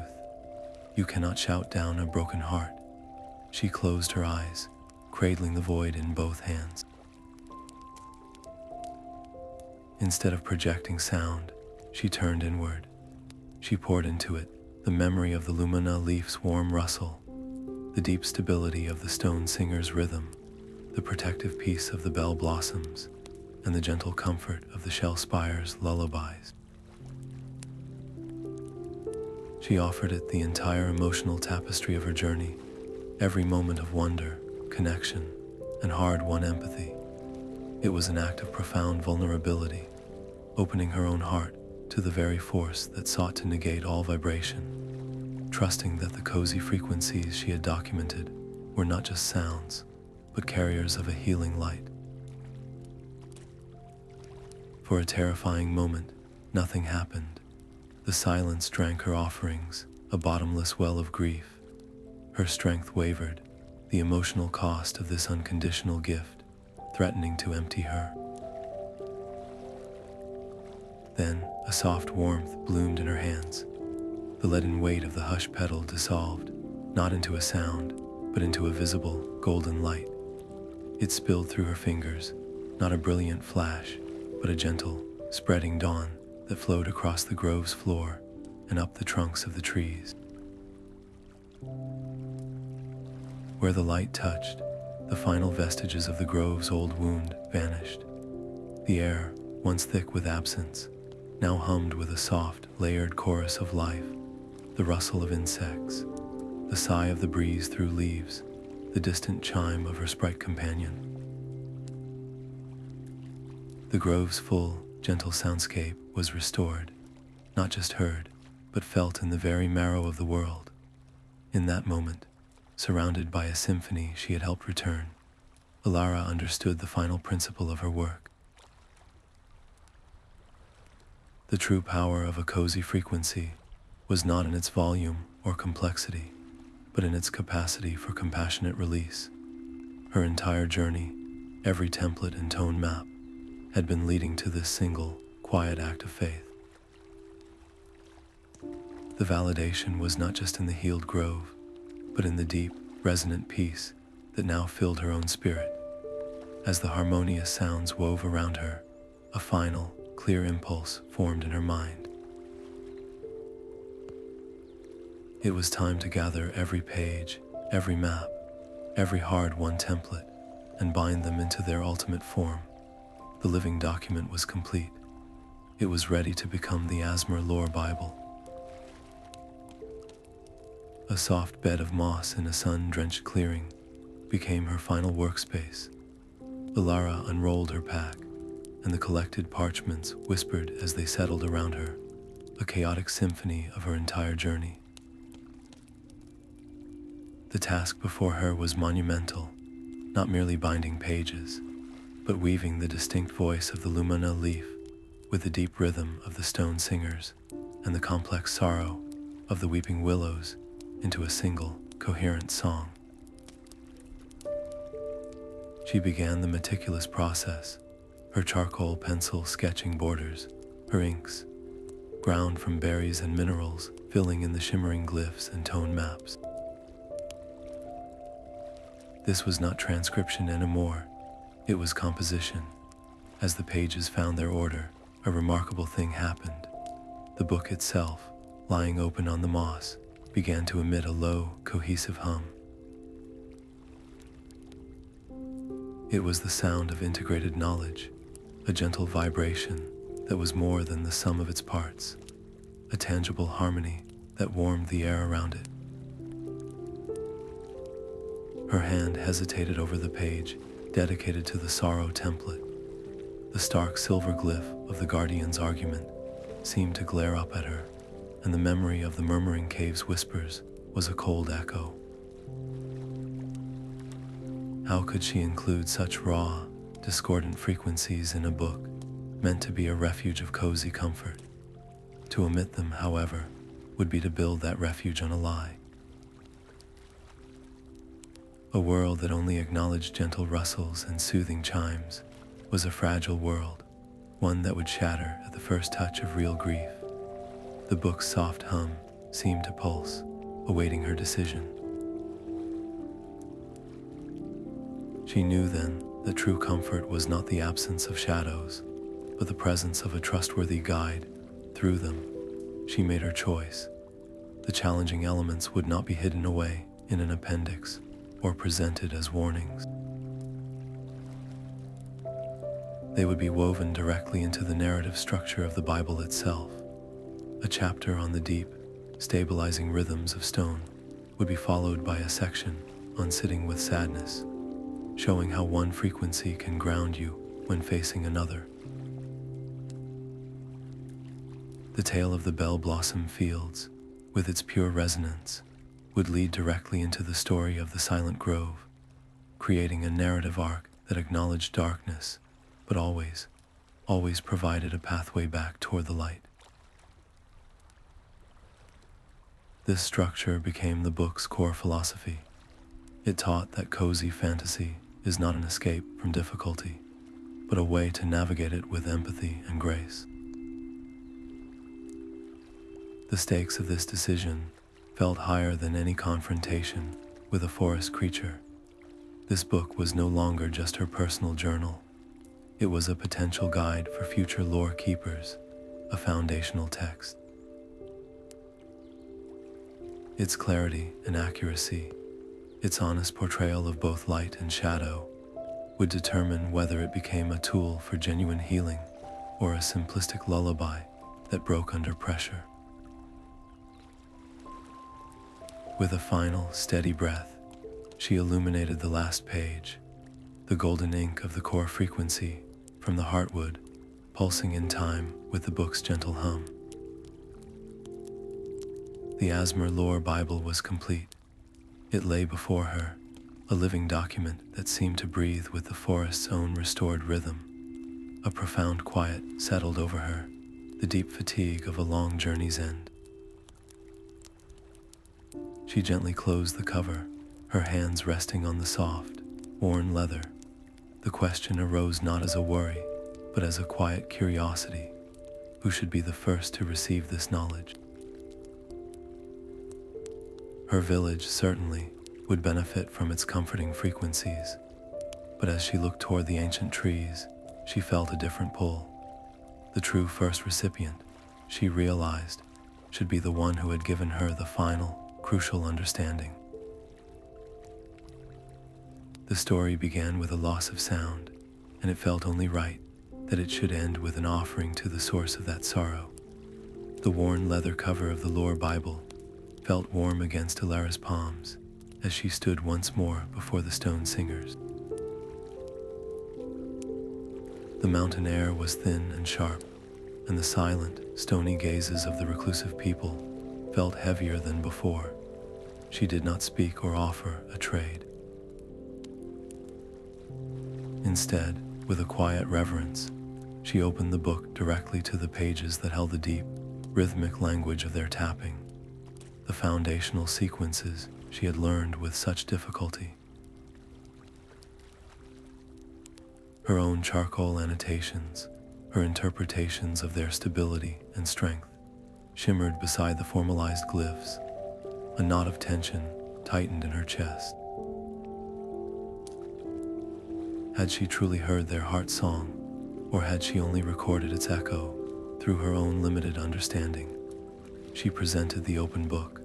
You cannot shout down a broken heart. She closed her eyes, cradling the void in both hands. Instead of projecting sound, she turned inward. She poured into it the memory of the Lumbana leaf's warm rustle, the deep stability of the stone singer's rhythm, the protective peace of the bell blossoms, and the gentle comfort of the shell Spires' lullabies. She offered it the entire emotional tapestry of her journey, every moment of wonder, connection, and hard-won empathy. It was an act of profound vulnerability, opening her own heart to the very force that sought to negate all vibration, trusting that the cozy frequencies she had documented were not just sounds, but carriers of a healing light. For a terrifying moment, nothing happened. The silence drank her offerings, a bottomless well of grief. Her strength wavered, the emotional cost of this unconditional gift threatening to empty her. Then, a soft warmth bloomed in her hands. The leaden weight of the hush petal dissolved, not into a sound, but into a visible, golden light. It spilled through her fingers, not a brilliant flash, but a gentle, spreading dawn that flowed across the grove's floor and up the trunks of the trees. Where the light touched, the final vestiges of the grove's old wound vanished. The air, once thick with absence, now hummed with a soft, layered chorus of life, the rustle of insects, the sigh of the breeze through leaves, the distant chime of her sprite companion. The grove's full, gentle soundscape was restored, not just heard, but felt in the very marrow of the world. In that moment, surrounded by a symphony she had helped return, Elara understood the final principle of her work. The true power of a cozy frequency was not in its volume or complexity, but in its capacity for compassionate release. Her entire journey, every template and tone map, had been leading to this single, quiet act of faith. The validation was not just in the healed grove, but in the deep, resonant peace that now filled her own spirit. As the harmonious sounds wove around her, a final, clear impulse formed in her mind. It was time to gather every page, every map, every hard-won template, and bind them into their ultimate form. The living document was complete. It was ready to become the Asmer lore Bible. A soft bed of moss in a sun-drenched clearing became her final workspace. Elara unrolled her pack, and the collected parchments whispered as they settled around her, a chaotic symphony of her entire journey. The task before her was monumental, not merely binding pages, but weaving the distinct voice of the Lumbana leaf with the deep rhythm of the stone singers and the complex sorrow of the weeping willows into a single, coherent song. She began the meticulous process, her charcoal pencil sketching borders, her inks, ground from berries and minerals, filling in the shimmering glyphs and tone maps. This was not transcription anymore, it was composition. As the pages found their order, a remarkable thing happened. The book itself, lying open on the moss, began to emit a low, cohesive hum. It was the sound of integrated knowledge, a gentle vibration that was more than the sum of its parts, a tangible harmony that warmed the air around it. Her hand hesitated over the page dedicated to the sorrow template. The stark silver glyph of the Guardian's argument seemed to glare up at her, and the memory of the Murmuring Cave's whispers was a cold echo. How could she include such raw, discordant frequencies in a book meant to be a refuge of cozy comfort? To omit them, however, would be to build that refuge on a lie. A world that only acknowledged gentle rustles and soothing chimes was a fragile world, one that would shatter at the first touch of real grief. The book's soft hum seemed to pulse, awaiting her decision. She knew then that true comfort was not the absence of shadows, but the presence of a trustworthy guide. Through them, she made her choice. The challenging elements would not be hidden away in an appendix or presented as warnings. They would be woven directly into the narrative structure of the Bible itself. A chapter on the deep, stabilizing rhythms of stone would be followed by a section on sitting with sadness, showing how one frequency can ground you when facing another. The tale of the bell blossom fields, with its pure resonance, would lead directly into the story of the silent grove, creating a narrative arc that acknowledged darkness, but always provided a pathway back toward the light. This structure became the book's core philosophy. It taught that cozy fantasy is not an escape from difficulty, but a way to navigate it with empathy and grace. The stakes of this decision felt higher than any confrontation with a forest creature. This book was no longer just her personal journal. It was a potential guide for future lore keepers, a foundational text. Its clarity and accuracy, its honest portrayal of both light and shadow, would determine whether it became a tool for genuine healing or a simplistic lullaby that broke under pressure. With a final, steady breath, she illuminated the last page, the golden ink of the core frequency from the Heartwood, pulsing in time with the book's gentle hum. The Asmer lore Bible was complete. It lay before her, a living document that seemed to breathe with the forest's own restored rhythm. A profound quiet settled over her, the deep fatigue of a long journey's end. She gently closed the cover, her hands resting on the soft, worn leather. The question arose not as a worry, but as a quiet curiosity. Who should be the first to receive this knowledge? Her village certainly would benefit from its comforting frequencies, but as she looked toward the ancient trees, she felt a different pull. The true first recipient, she realized, should be the one who had given her the final, crucial understanding. The story began with a loss of sound, and it felt only right that it should end with an offering to the source of that sorrow. The worn leather cover of the lore Bible felt warm against Elara's palms as she stood once more before the stone singers. The mountain air was thin and sharp, and the silent, stony gazes of the reclusive people felt heavier than before. She did not speak or offer a trade. Instead, with a quiet reverence, she opened the book directly to the pages that held the deep, rhythmic language of their tapping, the foundational sequences she had learned with such difficulty. Her own charcoal annotations, Her interpretations of their stability and strength shimmered beside the formalized glyphs. A knot of tension tightened in her chest. Had she truly heard their heart song, or had she only recorded its echo through her own limited understanding? She presented the open book,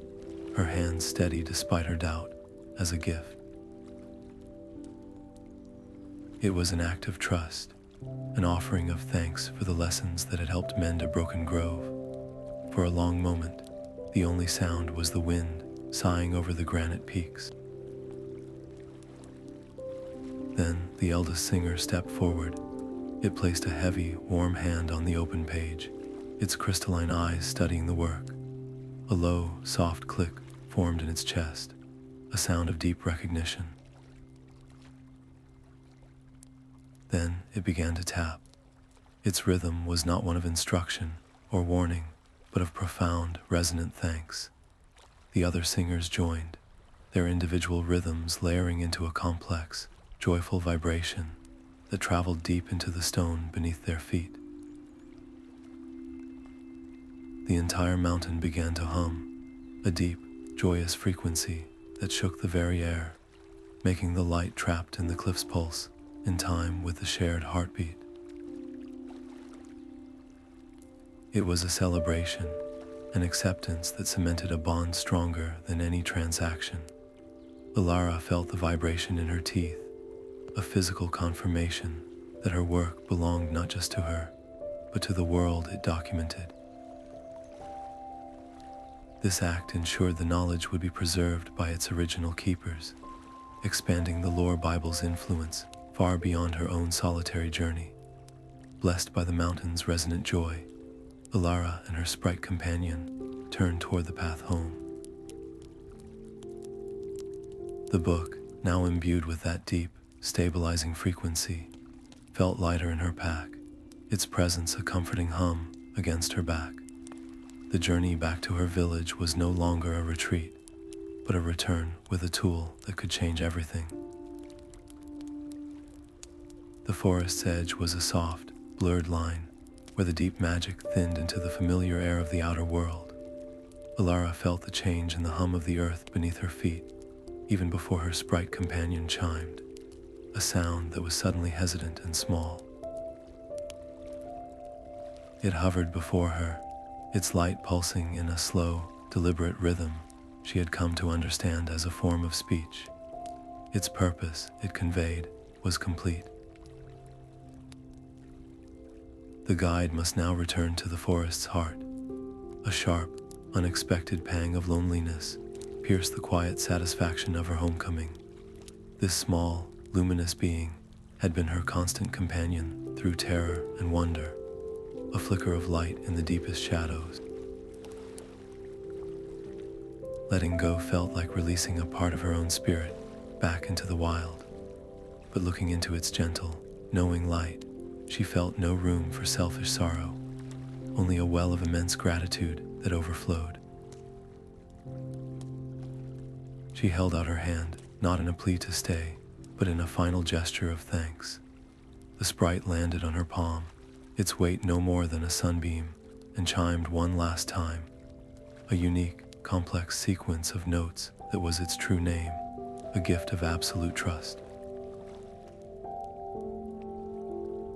her hands steady despite her doubt, as a gift. It was an act of trust, an offering of thanks for the lessons that had helped mend a broken grove. For a long moment, the only sound was the wind sighing over the granite peaks. Then the eldest singer stepped forward. It placed a heavy, warm hand on the open page, its crystalline eyes studying the work. A low, soft click formed in its chest, a sound of deep recognition. Then it began to tap. Its rhythm was not one of instruction or warning, but of profound, resonant thanks. The other singers joined, their individual rhythms layering into a complex, joyful vibration that traveled deep into the stone beneath their feet. The entire mountain began to hum, a deep, joyous frequency that shook the very air, making the light trapped in the cliff's pulse in time with the shared heartbeat. It was a celebration, an acceptance that cemented a bond stronger than any transaction. Elara felt the vibration in her teeth, a physical confirmation that her work belonged not just to her, but to the world it documented. This act ensured the knowledge would be preserved by its original keepers, expanding the lore Bible's influence far beyond her own solitary journey. Blessed by the mountain's resonant joy, Elara and her Sprite companion turned toward the path home. The book, now imbued with that deep, stabilizing frequency, felt lighter in her pack, its presence a comforting hum against her back. The journey back to her village was no longer a retreat, but a return with a tool that could change everything. The forest's edge was a soft, blurred line, where the deep magic thinned into the familiar air of the outer world. Elara felt the change in the hum of the earth beneath her feet, even before her Sprite companion chimed, a sound that was suddenly hesitant and small. It hovered before her, its light pulsing in a slow, deliberate rhythm she had come to understand as a form of speech. Its purpose, it conveyed, was complete. The guide must now return to the forest's heart. A sharp, unexpected pang of loneliness pierced the quiet satisfaction of her homecoming. This small, luminous being had been her constant companion through terror and wonder, a flicker of light in the deepest shadows. Letting go felt like releasing a part of her own spirit back into the wild. But looking into its gentle, knowing light, she felt no room for selfish sorrow, only a well of immense gratitude that overflowed. She held out her hand, not in a plea to stay, but in a final gesture of thanks. The Sprite landed on her palm, its weight no more than a sunbeam, and chimed one last time, a unique, complex sequence of notes that was its true name, a gift of absolute trust.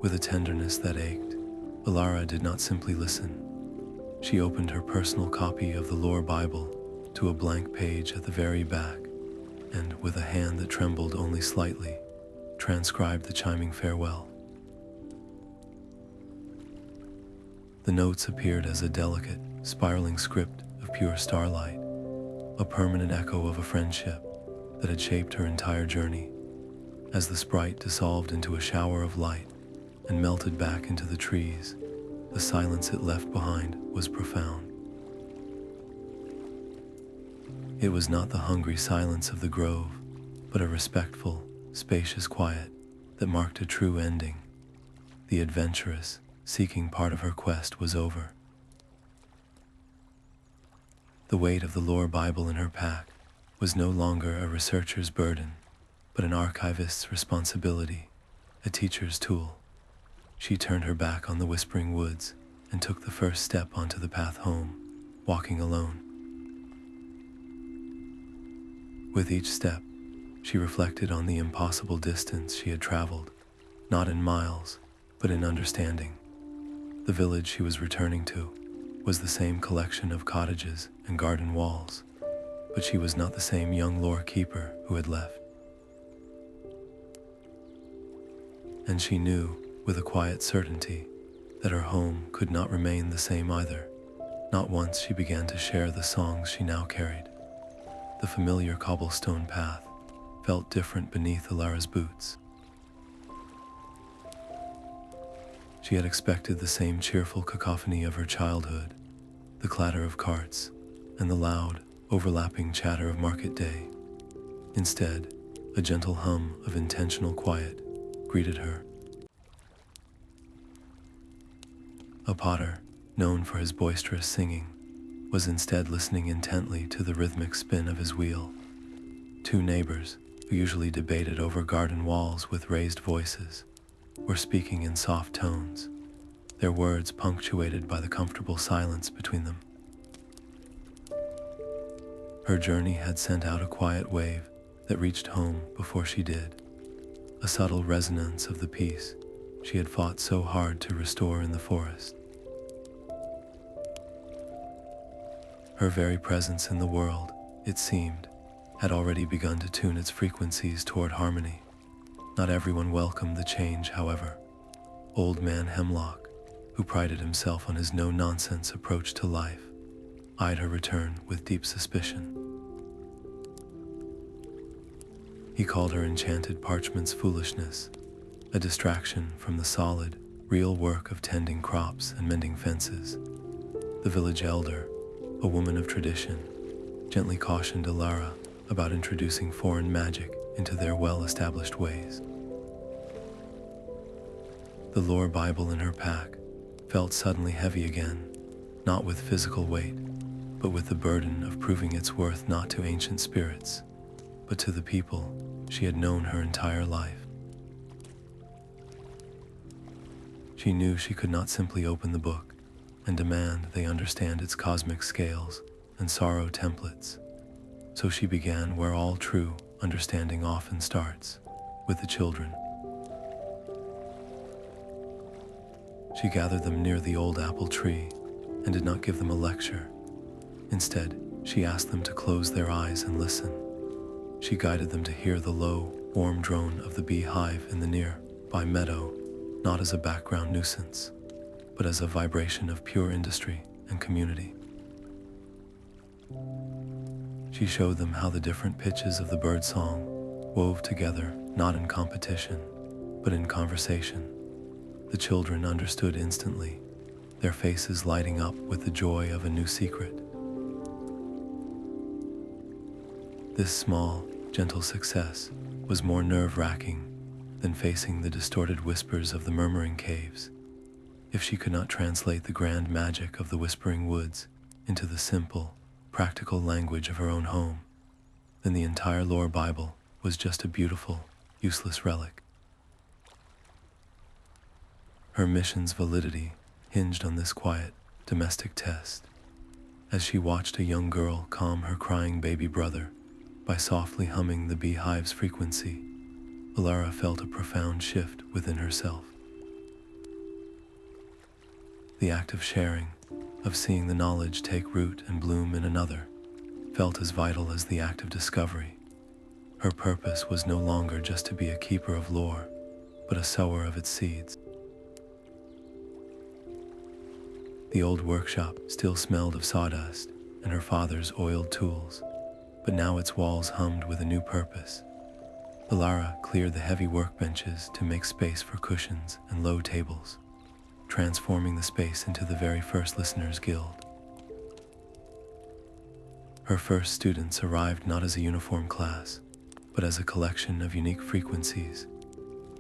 With a tenderness that ached, Elara did not simply listen. She opened her personal copy of the Lore Bible to a blank page at the very back, and with a hand that trembled only slightly, transcribed the chiming farewell. The notes appeared as a delicate, spiraling script of pure starlight, a permanent echo of a friendship that had shaped her entire journey. As the Sprite dissolved into a shower of light and melted back into the trees, the silence it left behind was profound. It was not the hungry silence of the grove, but a respectful, spacious quiet that marked a true ending. The adventurous, seeking part of her quest was over. The weight of the Lore Bible in her pack was no longer a researcher's burden, but an archivist's responsibility, a teacher's tool. She turned her back on the whispering woods and took the first step onto the path home, walking alone. With each step, she reflected on the impossible distance she had traveled, not in miles, but in understanding. The village she was returning to was the same collection of cottages and garden walls, but she was not the same young lore keeper who had left. And she knew, with a quiet certainty, that her home could not remain the same either, not once she began to share the songs she now carried. The familiar cobblestone path felt different beneath Elara's boots. She had expected the same cheerful cacophony of her childhood, the clatter of carts, and the loud, overlapping chatter of market day. Instead, a gentle hum of intentional quiet greeted her. A potter, known for his boisterous singing, was instead listening intently to the rhythmic spin of his wheel. Two neighbors, who usually debated over garden walls with raised voices, were speaking in soft tones, their words punctuated by the comfortable silence between them. Her journey had sent out a quiet wave that reached home before she did, a subtle resonance of the peace she had fought so hard to restore in the forest. Her very presence in the world, it seemed, had already begun to tune its frequencies toward harmony. Not everyone welcomed the change, however. Old Man Hemlock, who prided himself on his no-nonsense approach to life, eyed her return with deep suspicion. He called her enchanted parchment's foolishness, a distraction from the solid, real work of tending crops and mending fences. The village elder, a woman of tradition, gently cautioned Elara about introducing foreign magic into their well-established ways. The lore Bible in her pack felt suddenly heavy again, not with physical weight, but with the burden of proving its worth not to ancient spirits, but to the people she had known her entire life. She knew she could not simply open the book and demand they understand its cosmic scales and sorrow templates, so she began where all true understanding often starts, with the children. She gathered them near the old apple tree and did not give them a lecture. Instead, she asked them to close their eyes and listen. She guided them to hear the low, warm drone of the beehive in the nearby meadow, not as a background nuisance, but as a vibration of pure industry and community. She showed them how the different pitches of the birdsong wove together, not in competition, but in conversation. The children understood instantly, their faces lighting up with the joy of a new secret. This small, gentle success was more nerve-wracking than facing the distorted whispers of the Murmuring caves. If she could not translate the grand magic of the Whispering Woods into the simple, practical language of her own home, then the entire lore Bible was just a beautiful, useless relic. Her mission's validity hinged on this quiet, domestic test. As she watched a young girl calm her crying baby brother by softly humming the beehive's frequency, Elara felt a profound shift within herself. The act of sharing, of seeing the knowledge take root and bloom in another, felt as vital as the act of discovery. Her purpose was no longer just to be a keeper of lore, but a sower of its seeds. The old workshop still smelled of sawdust and her father's oiled tools, but now its walls hummed with a new purpose. Elara cleared the heavy workbenches to make space for cushions and low tables, transforming the space into the very first Listeners' Guild. Her first students arrived not as a uniform class, but as a collection of unique frequencies.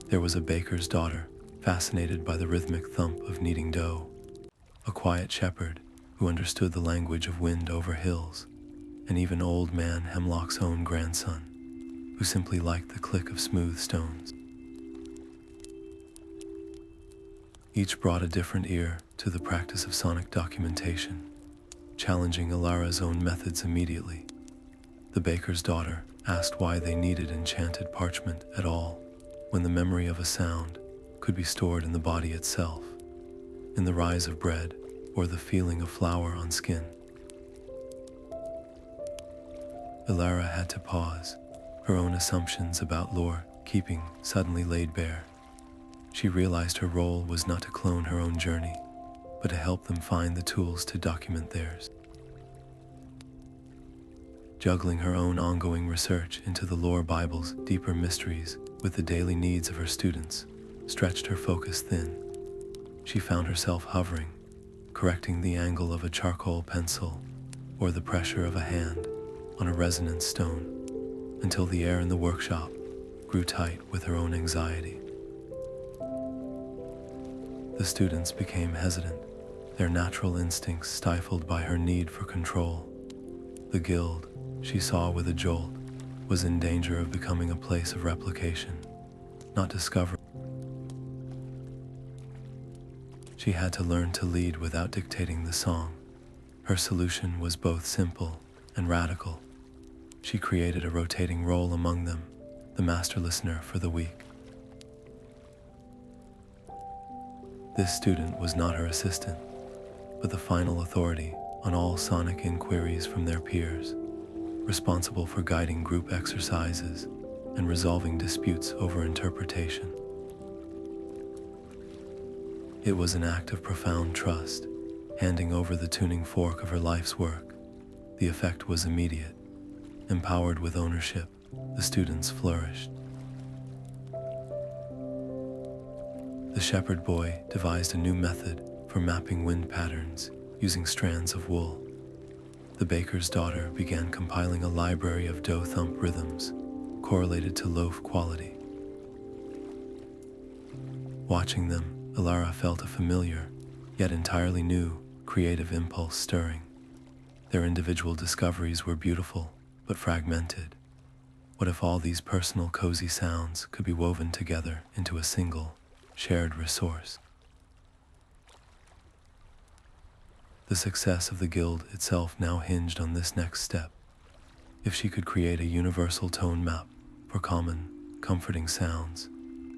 There was a baker's daughter, fascinated by the rhythmic thump of kneading dough, a quiet shepherd who understood the language of wind over hills, and even Old Man Hemlock's own grandson, who simply liked the click of smooth stones. Each brought a different ear to the practice of sonic documentation, challenging Elara's own methods immediately. The baker's daughter asked why they needed enchanted parchment at all, when the memory of a sound could be stored in the body itself, in the rise of bread or the feeling of flour on skin. Elara had to pause, her own assumptions about lore keeping suddenly laid bare. She realized her role was not to clone her own journey, but to help them find the tools to document theirs. Juggling her own ongoing research into the lore Bible's deeper mysteries with the daily needs of her students stretched her focus thin. She found herself hovering, correcting the angle of a charcoal pencil or the pressure of a hand on a resonance stone, until the air in the workshop grew tight with her own anxiety. The students became hesitant, their natural instincts stifled by her need for control. The guild, she saw with a jolt, was in danger of becoming a place of replication, not discovery. She had to learn to lead without dictating the song. Her solution was both simple and radical. She created a rotating role among them, the master listener for the week. This student was not her assistant, but the final authority on all sonic inquiries from their peers, responsible for guiding group exercises and resolving disputes over interpretation. It was an act of profound trust, handing over the tuning fork of her life's work. The effect was immediate. Empowered with ownership, the students flourished. The shepherd boy devised a new method for mapping wind patterns using strands of wool. The baker's daughter began compiling a library of dough thump rhythms correlated to loaf quality. Watching them, Elara felt a familiar, yet entirely new, creative impulse stirring. Their individual discoveries were beautiful, but fragmented. What if all these personal cozy sounds could be woven together into a single, shared resource? The success of the guild itself now hinged on this next step. If she could create a universal tone map for common, comforting sounds,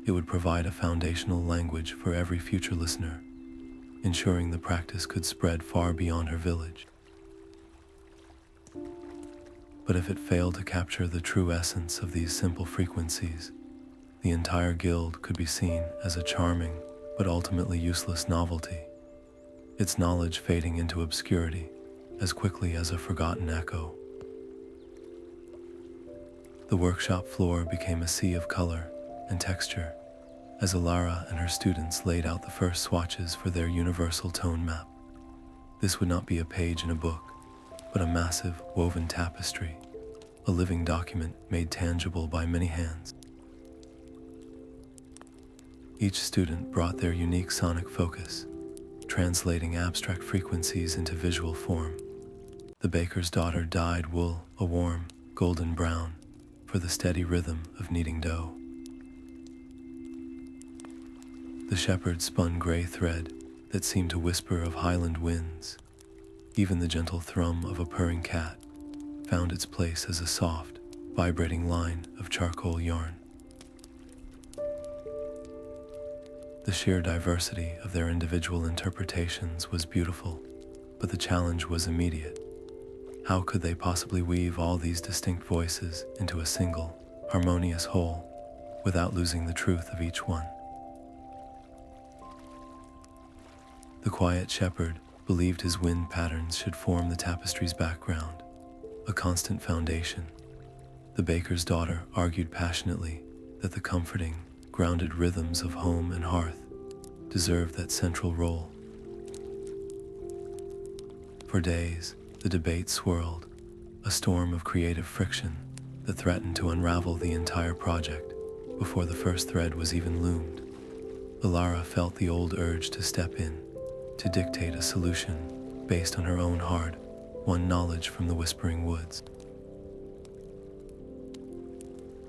it would provide a foundational language for every future listener, ensuring the practice could spread far beyond her village. But if it failed to capture the true essence of these simple frequencies, the entire guild could be seen as a charming but ultimately useless novelty, its knowledge fading into obscurity as quickly as a forgotten echo. The workshop floor became a sea of color and texture as Elara and her students laid out the first swatches for their universal tone map. This would not be a page in a book, but a massive woven tapestry, a living document made tangible by many hands. Each student brought their unique sonic focus, translating abstract frequencies into visual form. The baker's daughter dyed wool a warm, golden brown for the steady rhythm of kneading dough. The shepherd spun gray thread that seemed to whisper of highland winds. Even the gentle thrum of a purring cat found its place as a soft, vibrating line of charcoal yarn. The sheer diversity of their individual interpretations was beautiful, but the challenge was immediate. How could they possibly weave all these distinct voices into a single, harmonious whole without losing the truth of each one? The quiet shepherd believed his wind patterns should form the tapestry's background, a constant foundation. The baker's daughter argued passionately that the comforting, grounded rhythms of home and hearth deserved that central role. For days, the debate swirled, a storm of creative friction that threatened to unravel the entire project before the first thread was even loomed. Elara felt the old urge to step in, to dictate a solution based on her own hard-won knowledge from the Whispering Woods.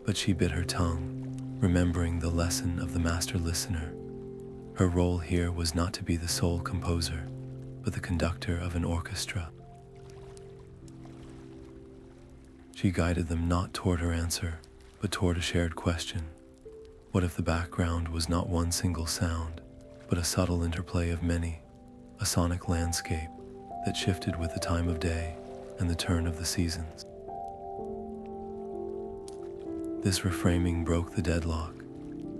But she bit her tongue, remembering the lesson of the master listener. Her role here was not to be the sole composer, but the conductor of an orchestra. She guided them not toward her answer, but toward a shared question. What if the background was not one single sound, but a subtle interplay of many, a sonic landscape that shifted with the time of day and the turn of the seasons? This reframing broke the deadlock.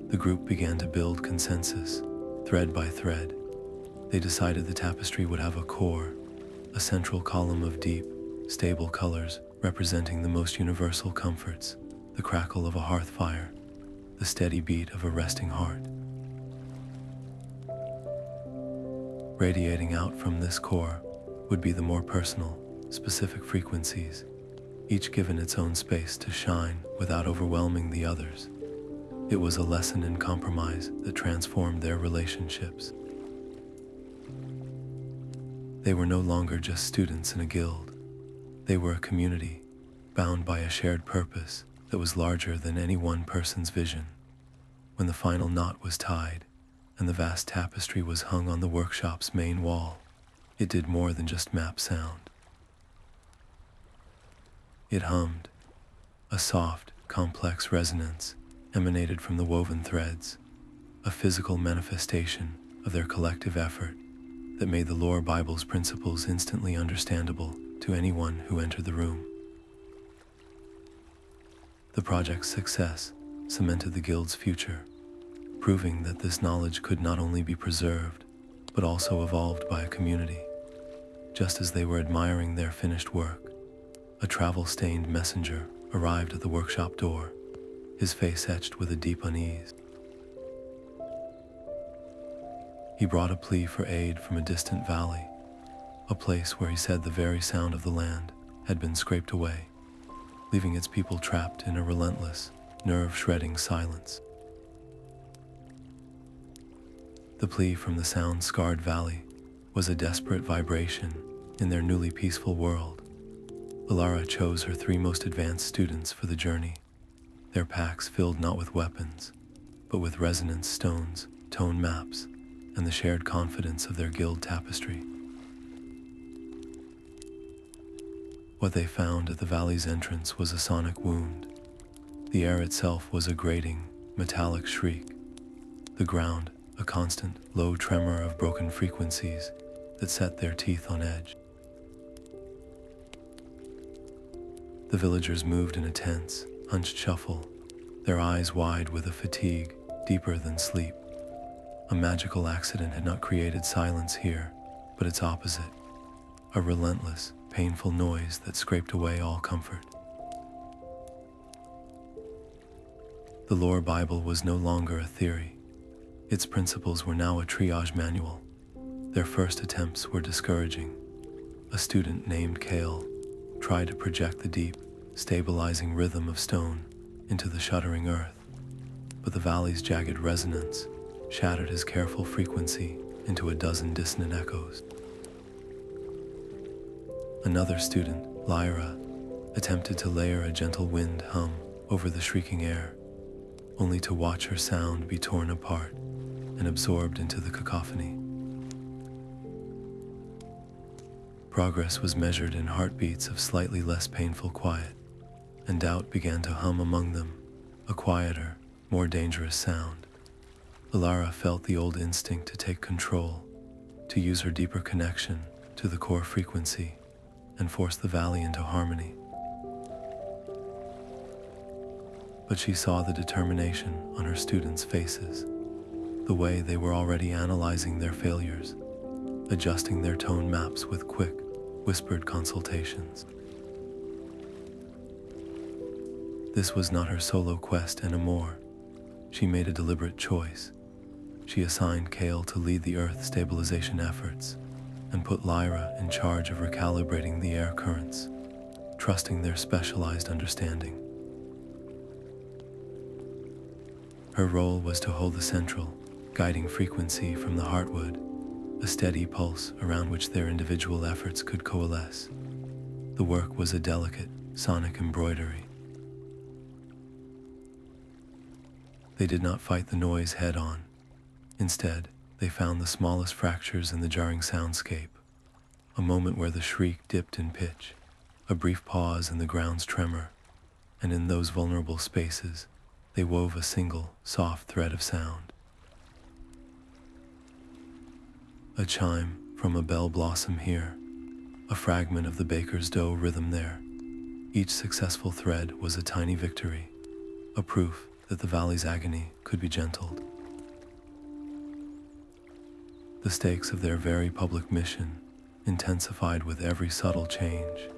The group began to build consensus, thread by thread. They decided the tapestry would have a core, a central column of deep, stable colors representing the most universal comforts, the crackle of a hearth fire, the steady beat of a resting heart. Radiating out from this core would be the more personal, specific frequencies, each given its own space to shine without overwhelming the others. It was a lesson in compromise that transformed their relationships. They were no longer just students in a guild. They were a community, bound by a shared purpose that was larger than any one person's vision. When the final knot was tied, and the vast tapestry was hung on the workshop's main wall, it did more than just map sound. It hummed. A soft, complex resonance emanated from the woven threads, a physical manifestation of their collective effort that made the Lore Bible's principles instantly understandable to anyone who entered the room. The project's success cemented the guild's future, proving that this knowledge could not only be preserved, but also evolved by a community. Just as they were admiring their finished work, a travel-stained messenger arrived at the workshop door, his face etched with a deep unease. He brought a plea for aid from a distant valley, a place where he said the very sound of the land had been scraped away, leaving its people trapped in a relentless, nerve-shredding silence. The plea from the sound-scarred valley was a desperate vibration in their newly peaceful world. Elara chose her 3 most advanced students for the journey, their packs filled not with weapons, but with resonance stones, tone maps, and the shared confidence of their guild tapestry. What they found at the valley's entrance was a sonic wound. The air itself was a grating, metallic shriek. The ground, a constant, low tremor of broken frequencies that set their teeth on edge. The villagers moved in a tense, hunched shuffle, their eyes wide with a fatigue deeper than sleep. A magical accident had not created silence here, but its opposite, a relentless, painful noise that scraped away all comfort. The Lore Bible was no longer a theory. Its principles were now a triage manual. Their first attempts were discouraging. A student named Kale tried to project the deep, stabilizing rhythm of stone into the shuddering earth, but the valley's jagged resonance shattered his careful frequency into a dozen dissonant echoes. Another student, Lyra, attempted to layer a gentle wind hum over the shrieking air, only to watch her sound be torn apart and absorbed into the cacophony. Progress was measured in heartbeats of slightly less painful quiet, and doubt began to hum among them, a quieter, more dangerous sound. Elara felt the old instinct to take control, to use her deeper connection to the core frequency, and force the valley into harmony. But she saw the determination on her students' faces, the way they were already analyzing their failures, adjusting their tone maps with quick, whispered consultations. This was not her solo quest anymore. She made a deliberate choice. She assigned Kale to lead the Earth stabilization efforts and put Lyra in charge of recalibrating the air currents, trusting their specialized understanding. Her role was to hold the central, guiding frequency from the Heartwood, a steady pulse around which their individual efforts could coalesce. The work was a delicate, sonic embroidery. They did not fight the noise head-on. Instead, They found the smallest fractures in the jarring soundscape, a moment where the shriek dipped in pitch, a brief pause in the ground's tremor, and in those vulnerable spaces, they wove a single, soft thread of sound. A chime from a bell blossom here, a fragment of the baker's dough rhythm there. Each successful thread was a tiny victory, a proof that the valley's agony could be gentled. The stakes of their very public mission intensified with every subtle change.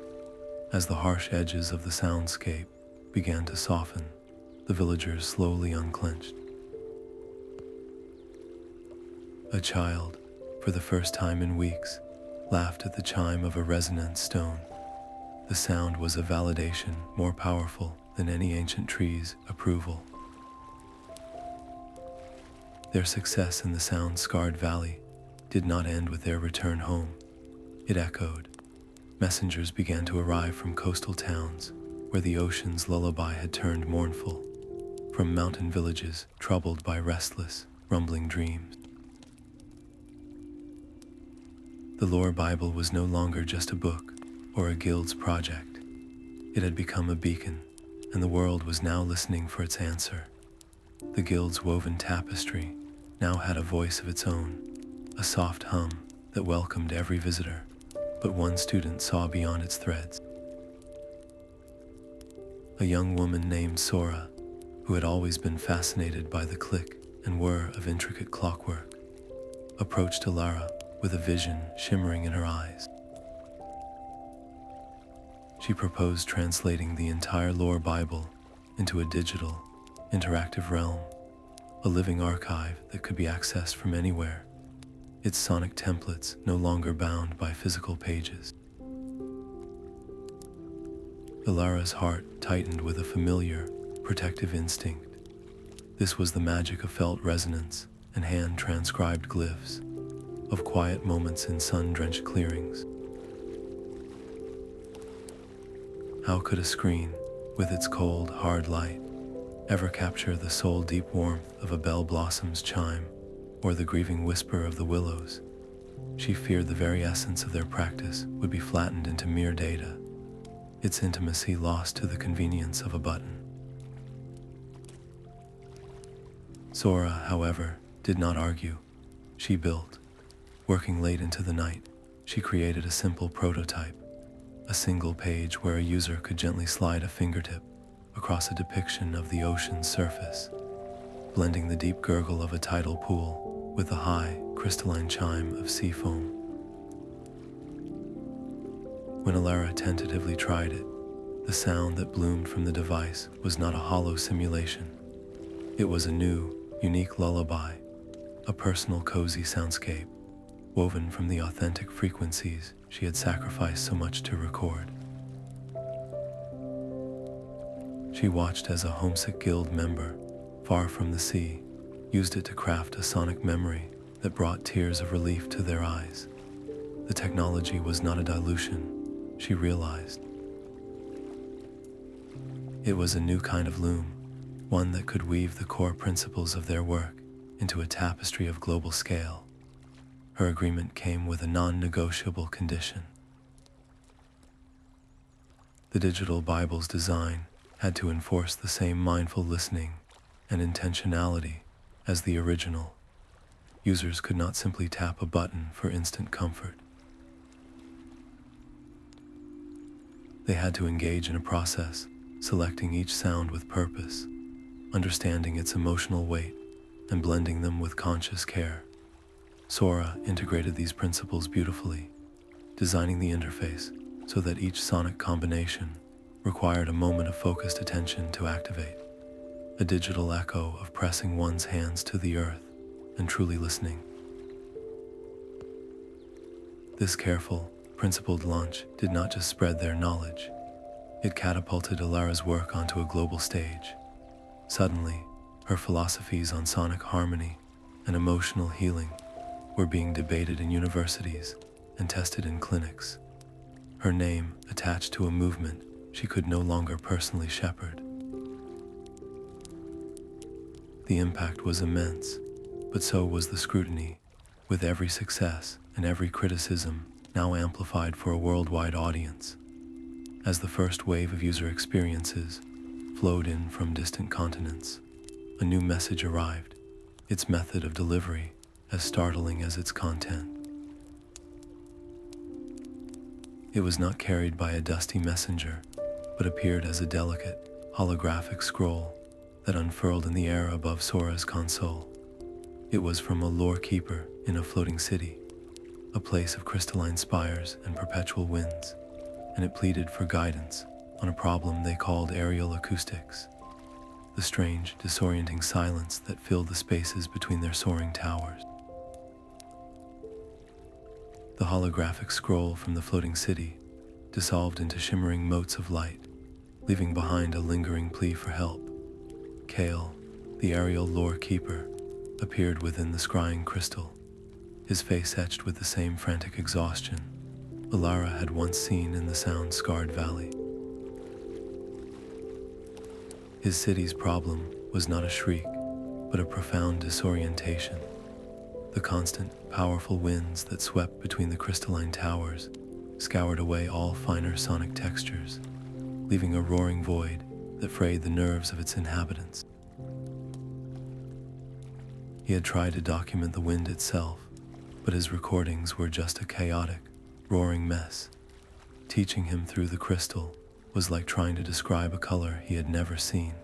As the harsh edges of the soundscape began to soften, the villagers slowly unclenched. A child, for the first time in weeks, laughed at the chime of a resonant stone. The sound was a validation more powerful than any ancient tree's approval. Their success in the sound-scarred valley did not end with their return home. It echoed. Messengers began to arrive from coastal towns where the ocean's lullaby had turned mournful, from mountain villages troubled by restless, rumbling dreams. The Lore Bible was no longer just a book or a guild's project. It had become a beacon, and the world was now listening for its answer. The guild's woven tapestry now had a voice of its own, a soft hum that welcomed every visitor, but one student saw beyond its threads. A young woman named Sora, who had always been fascinated by the click and whir of intricate clockwork, approached Elara with a vision shimmering in her eyes. She proposed translating the entire Lore Bible into a digital, interactive realm, a living archive that could be accessed from anywhere, its sonic templates no longer bound by physical pages. Elara's heart tightened with a familiar, protective instinct. This was the magic of felt resonance and hand-transcribed glyphs, of quiet moments in sun-drenched clearings. How could a screen, with its cold, hard light, ever capture the soul-deep warmth of a bell blossom's chime or the grieving whisper of the willows? She feared the very essence of their practice would be flattened into mere data, its intimacy lost to the convenience of a button. Sora, however, did not argue. She built. Working late into the night, she created a simple prototype, a single page where a user could gently slide a fingertip across a depiction of the ocean's surface, blending the deep gurgle of a tidal pool with the high, crystalline chime of sea foam. When Elara tentatively tried it, the sound that bloomed from the device was not a hollow simulation. It was a new, unique lullaby, a personal, cozy soundscape, woven from the authentic frequencies she had sacrificed so much to record. She watched as a homesick guild member, far from the sea, used it to craft a sonic memory that brought tears of relief to their eyes. The technology was not a dilution, she realized. It was a new kind of loom, one that could weave the core principles of their work into a tapestry of global scale. Her agreement came with a non-negotiable condition. The digital Bible's design had to enforce the same mindful listening and intentionality as the original. Users could not simply tap a button for instant comfort. They had to engage in a process, selecting each sound with purpose, understanding its emotional weight, and blending them with conscious care. Sora integrated these principles beautifully, designing the interface so that each sonic combination required a moment of focused attention to activate, a digital echo of pressing one's hands to the earth and truly listening. This careful, principled launch did not just spread their knowledge, it catapulted Elara's work onto a global stage. Suddenly, her philosophies on sonic harmony and emotional healing were being debated in universities and tested in clinics. Her name attached to a movement she could no longer personally shepherd. The impact was immense, but so was the scrutiny with every success and every criticism now amplified for a worldwide audience. As the first wave of user experiences flowed in from distant continents, a new message arrived, its method of delivery as startling as its content. It was not carried by a dusty messenger, but appeared as a delicate, holographic scroll that unfurled in the air above Sora's console. It was from a lore keeper in a floating city, a place of crystalline spires and perpetual winds, and it pleaded for guidance on a problem they called aerial acoustics, the strange, disorienting silence that filled the spaces between their soaring towers. The holographic scroll from the floating city dissolved into shimmering motes of light, leaving behind a lingering plea for help. Kale, the aerial lore keeper, appeared within the scrying crystal, his face etched with the same frantic exhaustion Elara had once seen in the sound-scarred valley. His city's problem was not a shriek, but a profound disorientation. The constant, powerful winds that swept between the crystalline towers scoured away all finer sonic textures, leaving a roaring void that frayed the nerves of its inhabitants. He had tried to document the wind itself, but his recordings were just a chaotic, roaring mess. Teaching him through the crystal was like trying to describe a color he had never seen.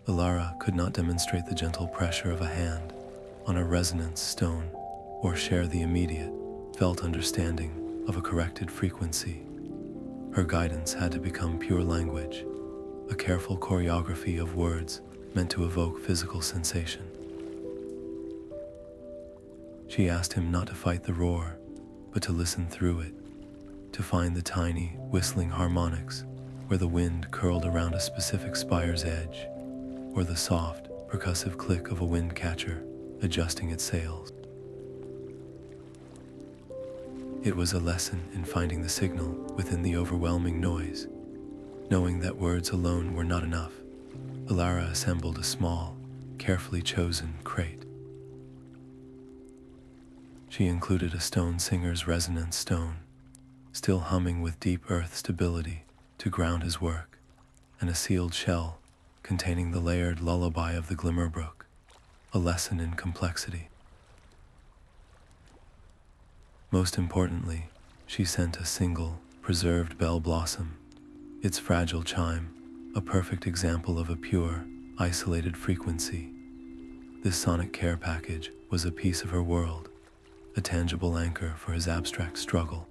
Elara could not demonstrate the gentle pressure of a hand on a resonance stone or share the immediate, felt understanding of a corrected frequency. Her guidance had to become pure language, a careful choreography of words meant to evoke physical sensation. She asked him not to fight the roar, but to listen through it, to find the tiny, whistling harmonics where the wind curled around a specific spire's edge, or the soft, percussive click of a wind catcher adjusting its sails. It was a lesson in finding the signal within the overwhelming noise. Knowing that words alone were not enough, Elara assembled a small, carefully chosen crate. She included a stone singer's resonance stone, still humming with deep earth stability to ground his work, and a sealed shell containing the layered lullaby of the Glimmer Brook, a lesson in complexity. Most importantly, she sent a single, preserved bell blossom, its fragile chime, a perfect example of a pure, isolated frequency. This sonic care package was a piece of her world, a tangible anchor for his abstract struggle.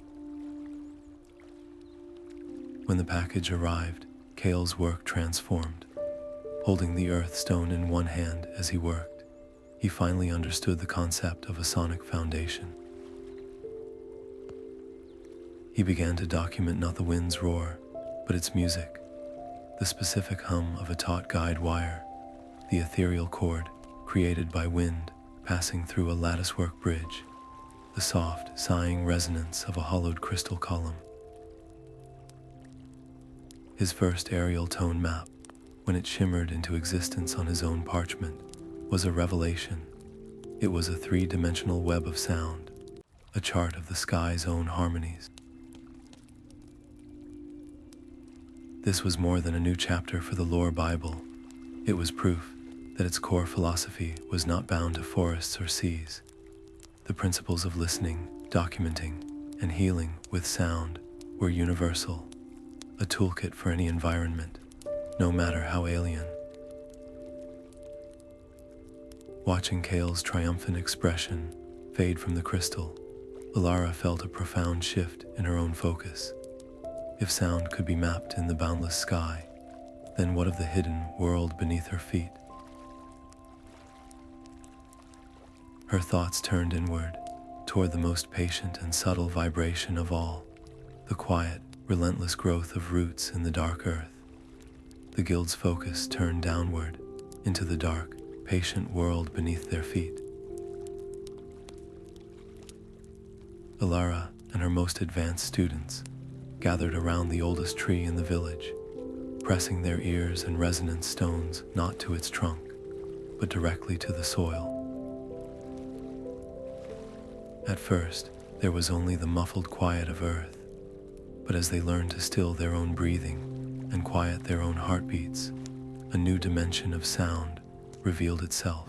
When the package arrived, Kale's work transformed. Holding the earth stone in one hand as he worked, he finally understood the concept of a sonic foundation. He began to document not the wind's roar, but its music, the specific hum of a taut guide wire, the ethereal chord created by wind passing through a latticework bridge, the soft, sighing resonance of a hollowed crystal column. His first aerial tone map, when it shimmered into existence on his own parchment, was a revelation. It was a three-dimensional web of sound, a chart of the sky's own harmonies. This was more than a new chapter for the lore Bible. It was proof that its core philosophy was not bound to forests or seas. The principles of listening, documenting, and healing with sound were universal, a toolkit for any environment, no matter how alien. Watching Kale's triumphant expression fade from the crystal, Elara felt a profound shift in her own focus. If sound could be mapped in the boundless sky, then what of the hidden world beneath her feet? Her thoughts turned inward, toward the most patient and subtle vibration of all, the quiet, relentless growth of roots in the dark earth. The guild's focus turned downward, into the dark, patient world beneath their feet. Elara and her most advanced students gathered around the oldest tree in the village, pressing their ears and resonance stones not to its trunk, but directly to the soil. At first, there was only the muffled quiet of earth, but as they learned to still their own breathing and quiet their own heartbeats, a new dimension of sound revealed itself.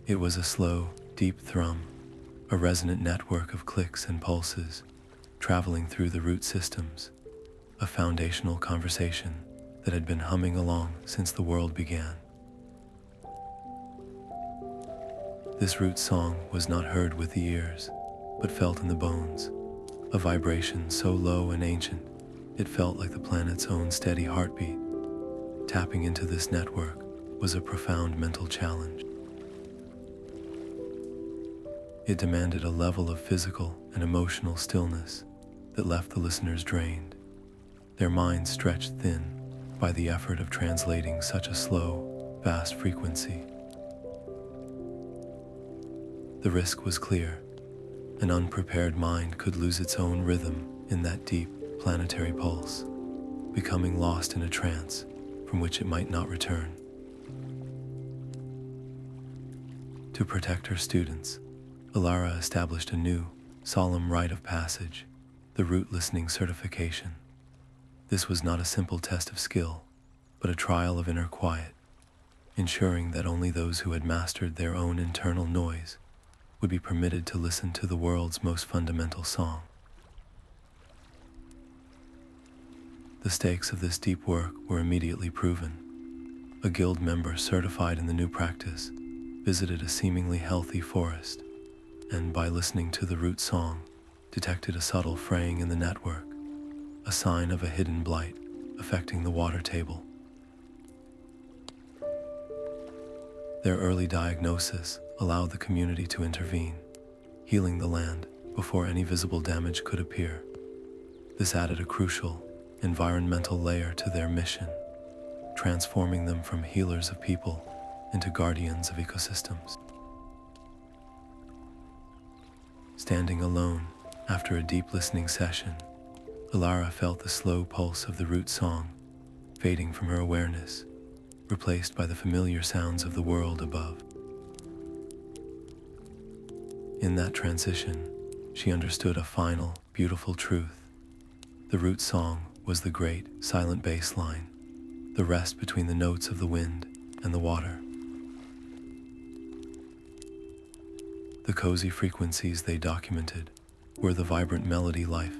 It was a slow, deep thrum, a resonant network of clicks and pulses traveling through the root systems, a foundational conversation that had been humming along since the world began. This root song was not heard with the ears, but felt in the bones, a vibration so low and ancient, it felt like the planet's own steady heartbeat. Tapping into this network was a profound mental challenge. It demanded a level of physical and emotional stillness that left the listeners drained, their minds stretched thin by the effort of translating such a slow, vast frequency. The risk was clear. An unprepared mind could lose its own rhythm in that deep, planetary pulse, becoming lost in a trance from which it might not return. To protect her students, Elara established a new, solemn rite of passage, the root listening certification. This was not a simple test of skill, but a trial of inner quiet, ensuring that only those who had mastered their own internal noise would be permitted to listen to the world's most fundamental song. The stakes of this deep work were immediately proven. A guild member certified in the new practice visited a seemingly healthy forest, and by listening to the root song, detected a subtle fraying in the network, a sign of a hidden blight affecting the water table. Their early diagnosis allowed the community to intervene, healing the land before any visible damage could appear. This added a crucial environmental layer to their mission, transforming them from healers of people into guardians of ecosystems. Standing alone after a deep listening session, Elara felt the slow pulse of the root song fading from her awareness, replaced by the familiar sounds of the world above. In that transition, she understood a final, beautiful truth. The root song was the great, silent bass line, the rest between the notes of the wind and the water. The cozy frequencies they documented were the vibrant melody life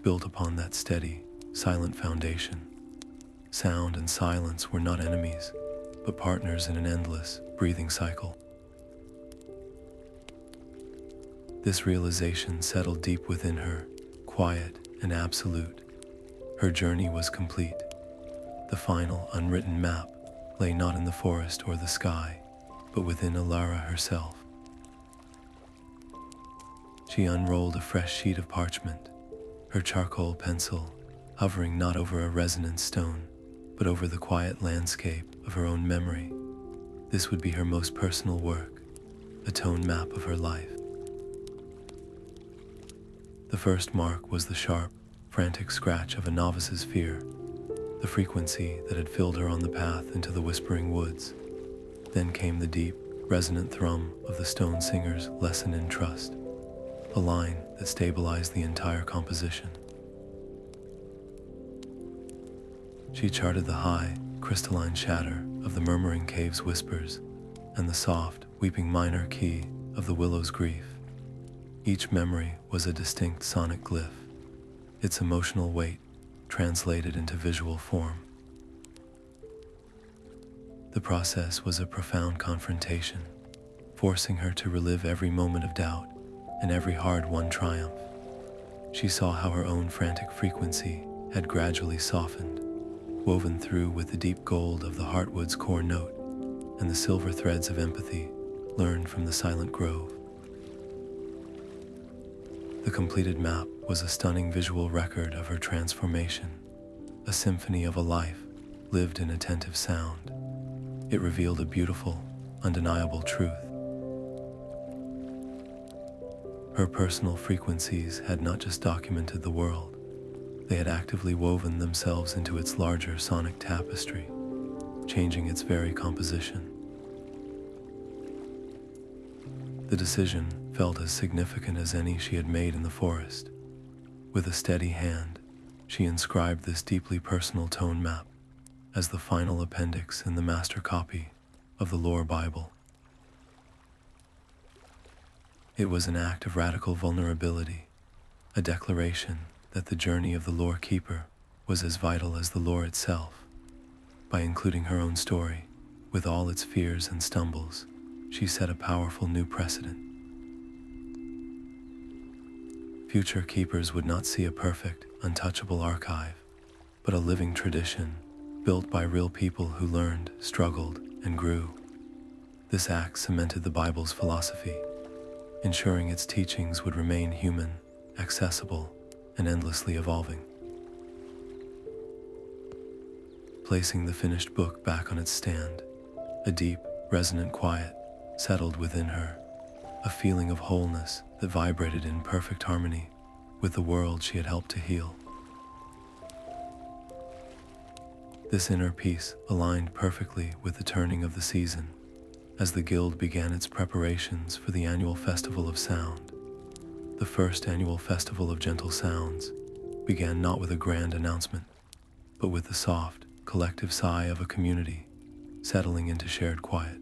built upon that steady, silent foundation. Sound and silence were not enemies, but partners in an endless, breathing cycle. This realization settled deep within her, quiet and absolute. Her journey was complete. The final, unwritten map lay not in the forest or the sky, but within Elara herself. She unrolled a fresh sheet of parchment, her charcoal pencil hovering not over a resonant stone, but over the quiet landscape of her own memory. This would be her most personal work, a tone map of her life. The first mark was the sharp, frantic scratch of a novice's fear, the frequency that had filled her on the path into the whispering woods. Then came the deep, resonant thrum of the stone singer's lesson in trust, a line that stabilized the entire composition. She charted the high, crystalline shatter of the Murmuring cave's whispers and the soft, weeping minor key of the Willows' grief. Each memory was a distinct sonic glyph, its emotional weight translated into visual form. The process was a profound confrontation, forcing her to relive every moment of doubt and every hard-won triumph. She saw how her own frantic frequency had gradually softened, woven through with the deep gold of the Heartwood's core note and the silver threads of empathy learned from the silent grove. The completed map was a stunning visual record of her transformation, a symphony of a life lived in attentive sound. It revealed a beautiful, undeniable truth. Her personal frequencies had not just documented the world, they had actively woven themselves into its larger sonic tapestry, changing its very composition. The decision felt as significant as any she had made in the forest. With a steady hand, she inscribed this deeply personal tone map as the final appendix in the master copy of the Lore Bible. It was an act of radical vulnerability, a declaration that the journey of the lore keeper was as vital as the lore itself. By including her own story, with all its fears and stumbles, she set a powerful new precedent. Future keepers would not see a perfect, untouchable archive, but a living tradition built by real people who learned, struggled, and grew. This act cemented the Bible's philosophy, ensuring its teachings would remain human, accessible, and endlessly evolving. Placing the finished book back on its stand, a deep, resonant quiet settled within her, a feeling of wholeness that vibrated in perfect harmony with the world she had helped to heal. This inner peace aligned perfectly with the turning of the season, as the Guild began its preparations for the annual Festival of Sound. The first annual Festival of Gentle Sounds began not with a grand announcement, but with the soft, collective sigh of a community settling into shared quiet.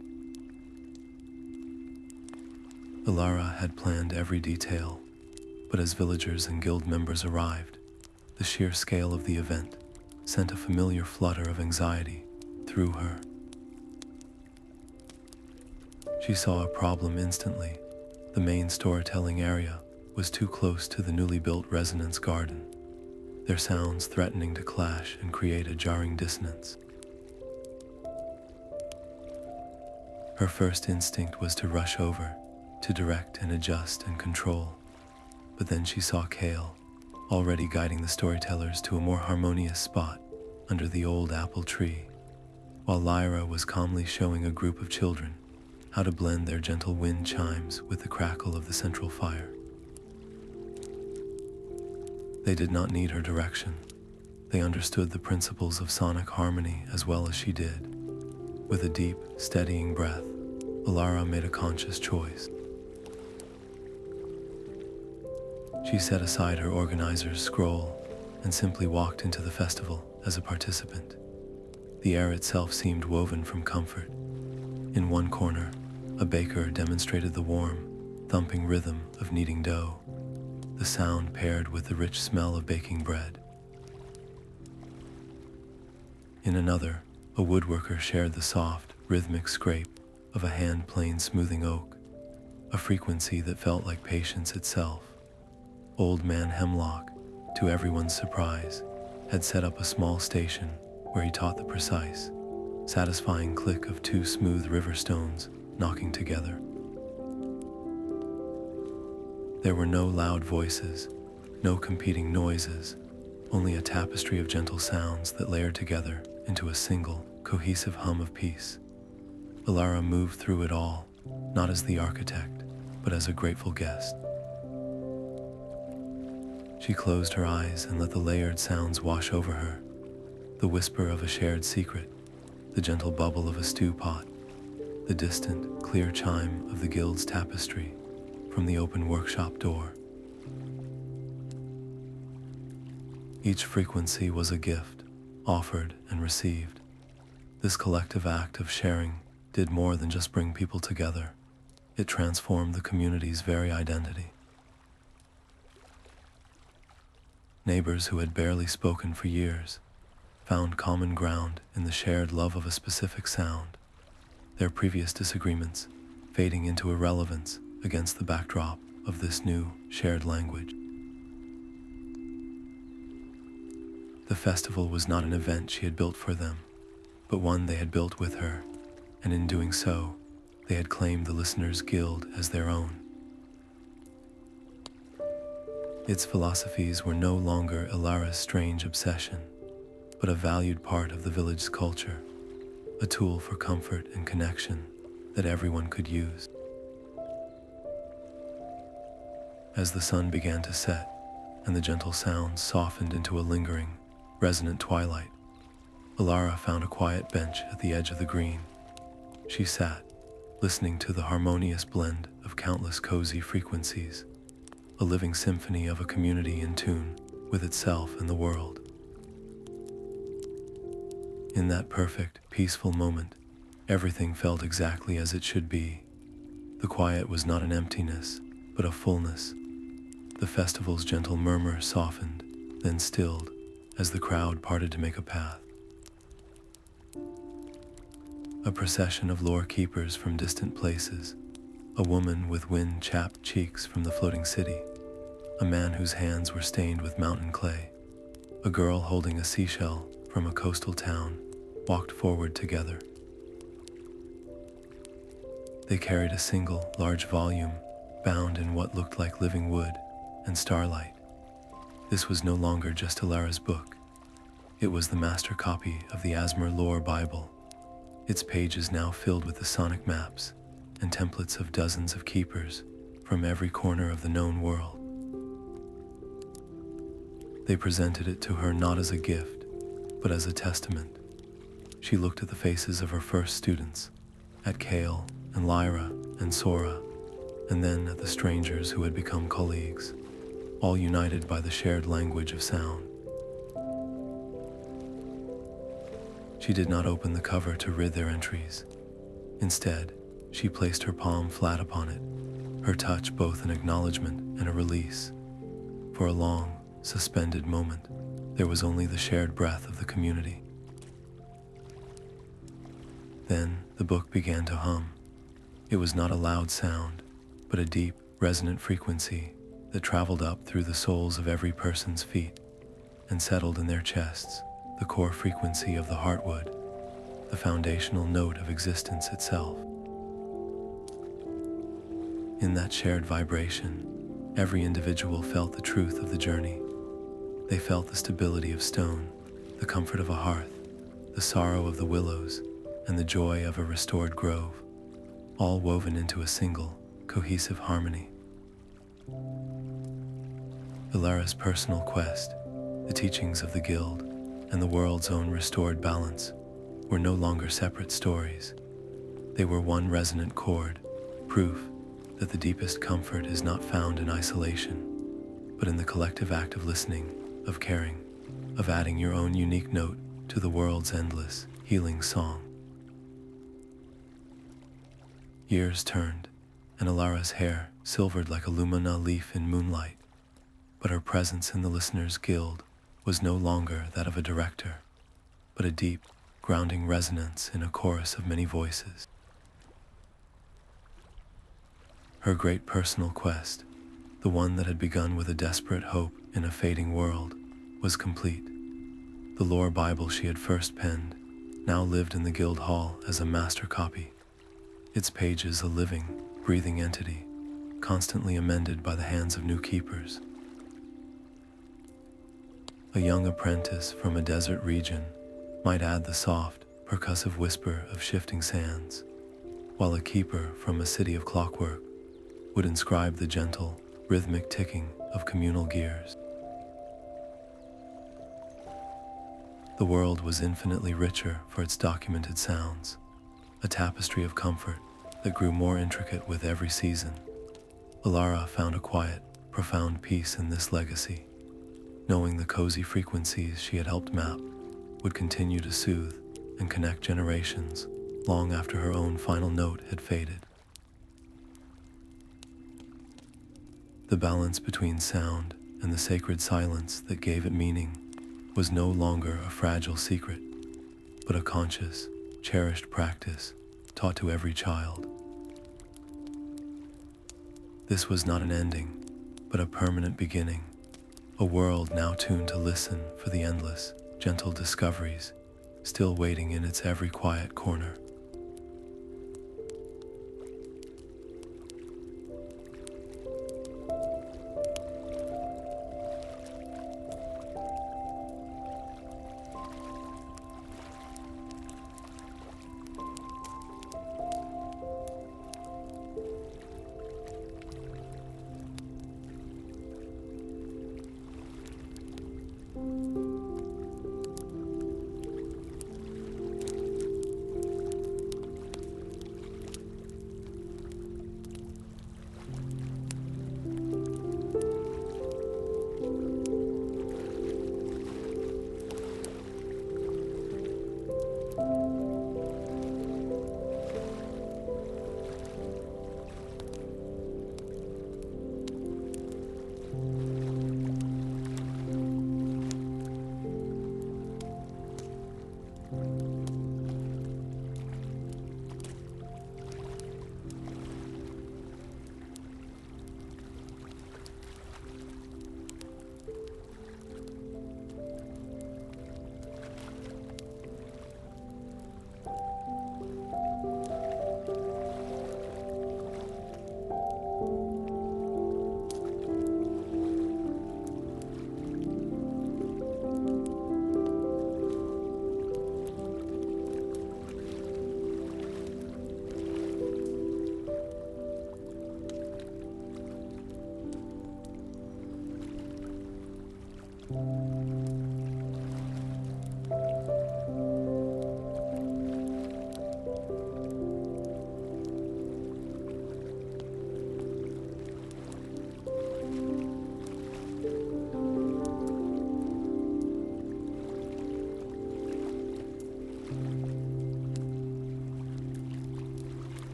Elara had planned every detail, but as villagers and guild members arrived, the sheer scale of the event sent a familiar flutter of anxiety through her. She saw a problem instantly. The main storytelling area was too close to the newly built resonance garden, their sounds threatening to clash and create a jarring dissonance. Her first instinct was to rush over, to direct and adjust and control, but then she saw Kale, already guiding the storytellers to a more harmonious spot under the old apple tree, while Lyra was calmly showing a group of children how to blend their gentle wind chimes with the crackle of the central fire. They did not need her direction. They understood the principles of sonic harmony as well as she did. With a deep, steadying breath, Elara made a conscious choice. She set aside her organizer's scroll and simply walked into the festival as a participant. The air itself seemed woven from comfort. In one corner, a baker demonstrated the warm, thumping rhythm of kneading dough, the sound paired with the rich smell of baking bread. In another, a woodworker shared the soft, rhythmic scrape of a hand-plane smoothing oak, a frequency that felt like patience itself. Old Man Hemlock, to everyone's surprise, had set up a small station where he taught the precise, satisfying click of two smooth river stones knocking together. There were no loud voices, no competing noises, only a tapestry of gentle sounds that layered together into a single, cohesive hum of peace. Elara moved through it all, not as the architect, but as a grateful guest. She closed her eyes and let the layered sounds wash over her, the whisper of a shared secret, the gentle bubble of a stew pot, the distant, clear chime of the guild's tapestry from the open workshop door. Each frequency was a gift, offered and received. This collective act of sharing did more than just bring people together. It transformed the community's very identity. Neighbors who had barely spoken for years found common ground in the shared love of a specific sound, their previous disagreements fading into irrelevance against the backdrop of this new, shared language. The festival was not an event she had built for them, but one they had built with her, and in doing so, they had claimed the Listeners' Guild as their own. Its philosophies were no longer Elara's strange obsession, but a valued part of the village's culture, a tool for comfort and connection that everyone could use. As the sun began to set and the gentle sounds softened into a lingering, resonant twilight, Elara found a quiet bench at the edge of the green. She sat, listening to the harmonious blend of countless cozy frequencies, a living symphony of a community in tune with itself and the world. In that perfect, peaceful moment, everything felt exactly as it should be. The quiet was not an emptiness, but a fullness. The festival's gentle murmur softened, then stilled, as the crowd parted to make a path. A procession of lore keepers from distant places, a woman with wind-chapped cheeks from the floating city, a man whose hands were stained with mountain clay, a girl holding a seashell from a coastal town, walked forward together. They carried a single, large volume, bound in what looked like living wood and starlight. This was no longer just Elara's book. It was the master copy of the Asmer lore Bible, its pages now filled with the sonic maps and templates of dozens of keepers from every corner of the known world. They presented it to her not as a gift, but as a testament. She looked at the faces of her first students, at Kale and Lyra and Sora, and then at the strangers who had become colleagues, all united by the shared language of sound. She did not open the cover to read their entries. Instead, she placed her palm flat upon it, her touch both an acknowledgement and a release. For a long, suspended moment, there was only the shared breath of the community. Then the book began to hum. It was not a loud sound, but a deep, resonant frequency that traveled up through the soles of every person's feet and settled in their chests, the core frequency of the Heartwood, the foundational note of existence itself. In that shared vibration, every individual felt the truth of the journey. They felt the stability of stone, the comfort of a hearth, the sorrow of the willows, and the joy of a restored grove, all woven into a single, cohesive harmony. Elara's personal quest, the teachings of the guild, and the world's own restored balance were no longer separate stories. They were one resonant chord, proof that the deepest comfort is not found in isolation, but in the collective act of listening, of caring, of adding your own unique note to the world's endless, healing song. Years turned, and Elara's hair silvered like a Lumbana leaf in moonlight, but her presence in the listeners' guild was no longer that of a director, but a deep, grounding resonance in a chorus of many voices. Her great personal quest, the one that had begun with a desperate hope in a fading world, was complete. The lore Bible she had first penned now lived in the guild hall as a master copy, its pages a living, breathing entity, constantly amended by the hands of new keepers. A young apprentice from a desert region might add the soft, percussive whisper of shifting sands, while a keeper from a city of clockwork would inscribe the gentle, rhythmic ticking of communal gears. The world was infinitely richer for its documented sounds, a tapestry of comfort that grew more intricate with every season. Elara found a quiet, profound peace in this legacy, knowing the cozy frequencies she had helped map would continue to soothe and connect generations long after her own final note had faded. The balance between sound and the sacred silence that gave it meaning was no longer a fragile secret, but a conscious, cherished practice taught to every child. This was not an ending, but a permanent beginning, a world now tuned to listen for the endless, gentle discoveries still waiting in its every quiet corner.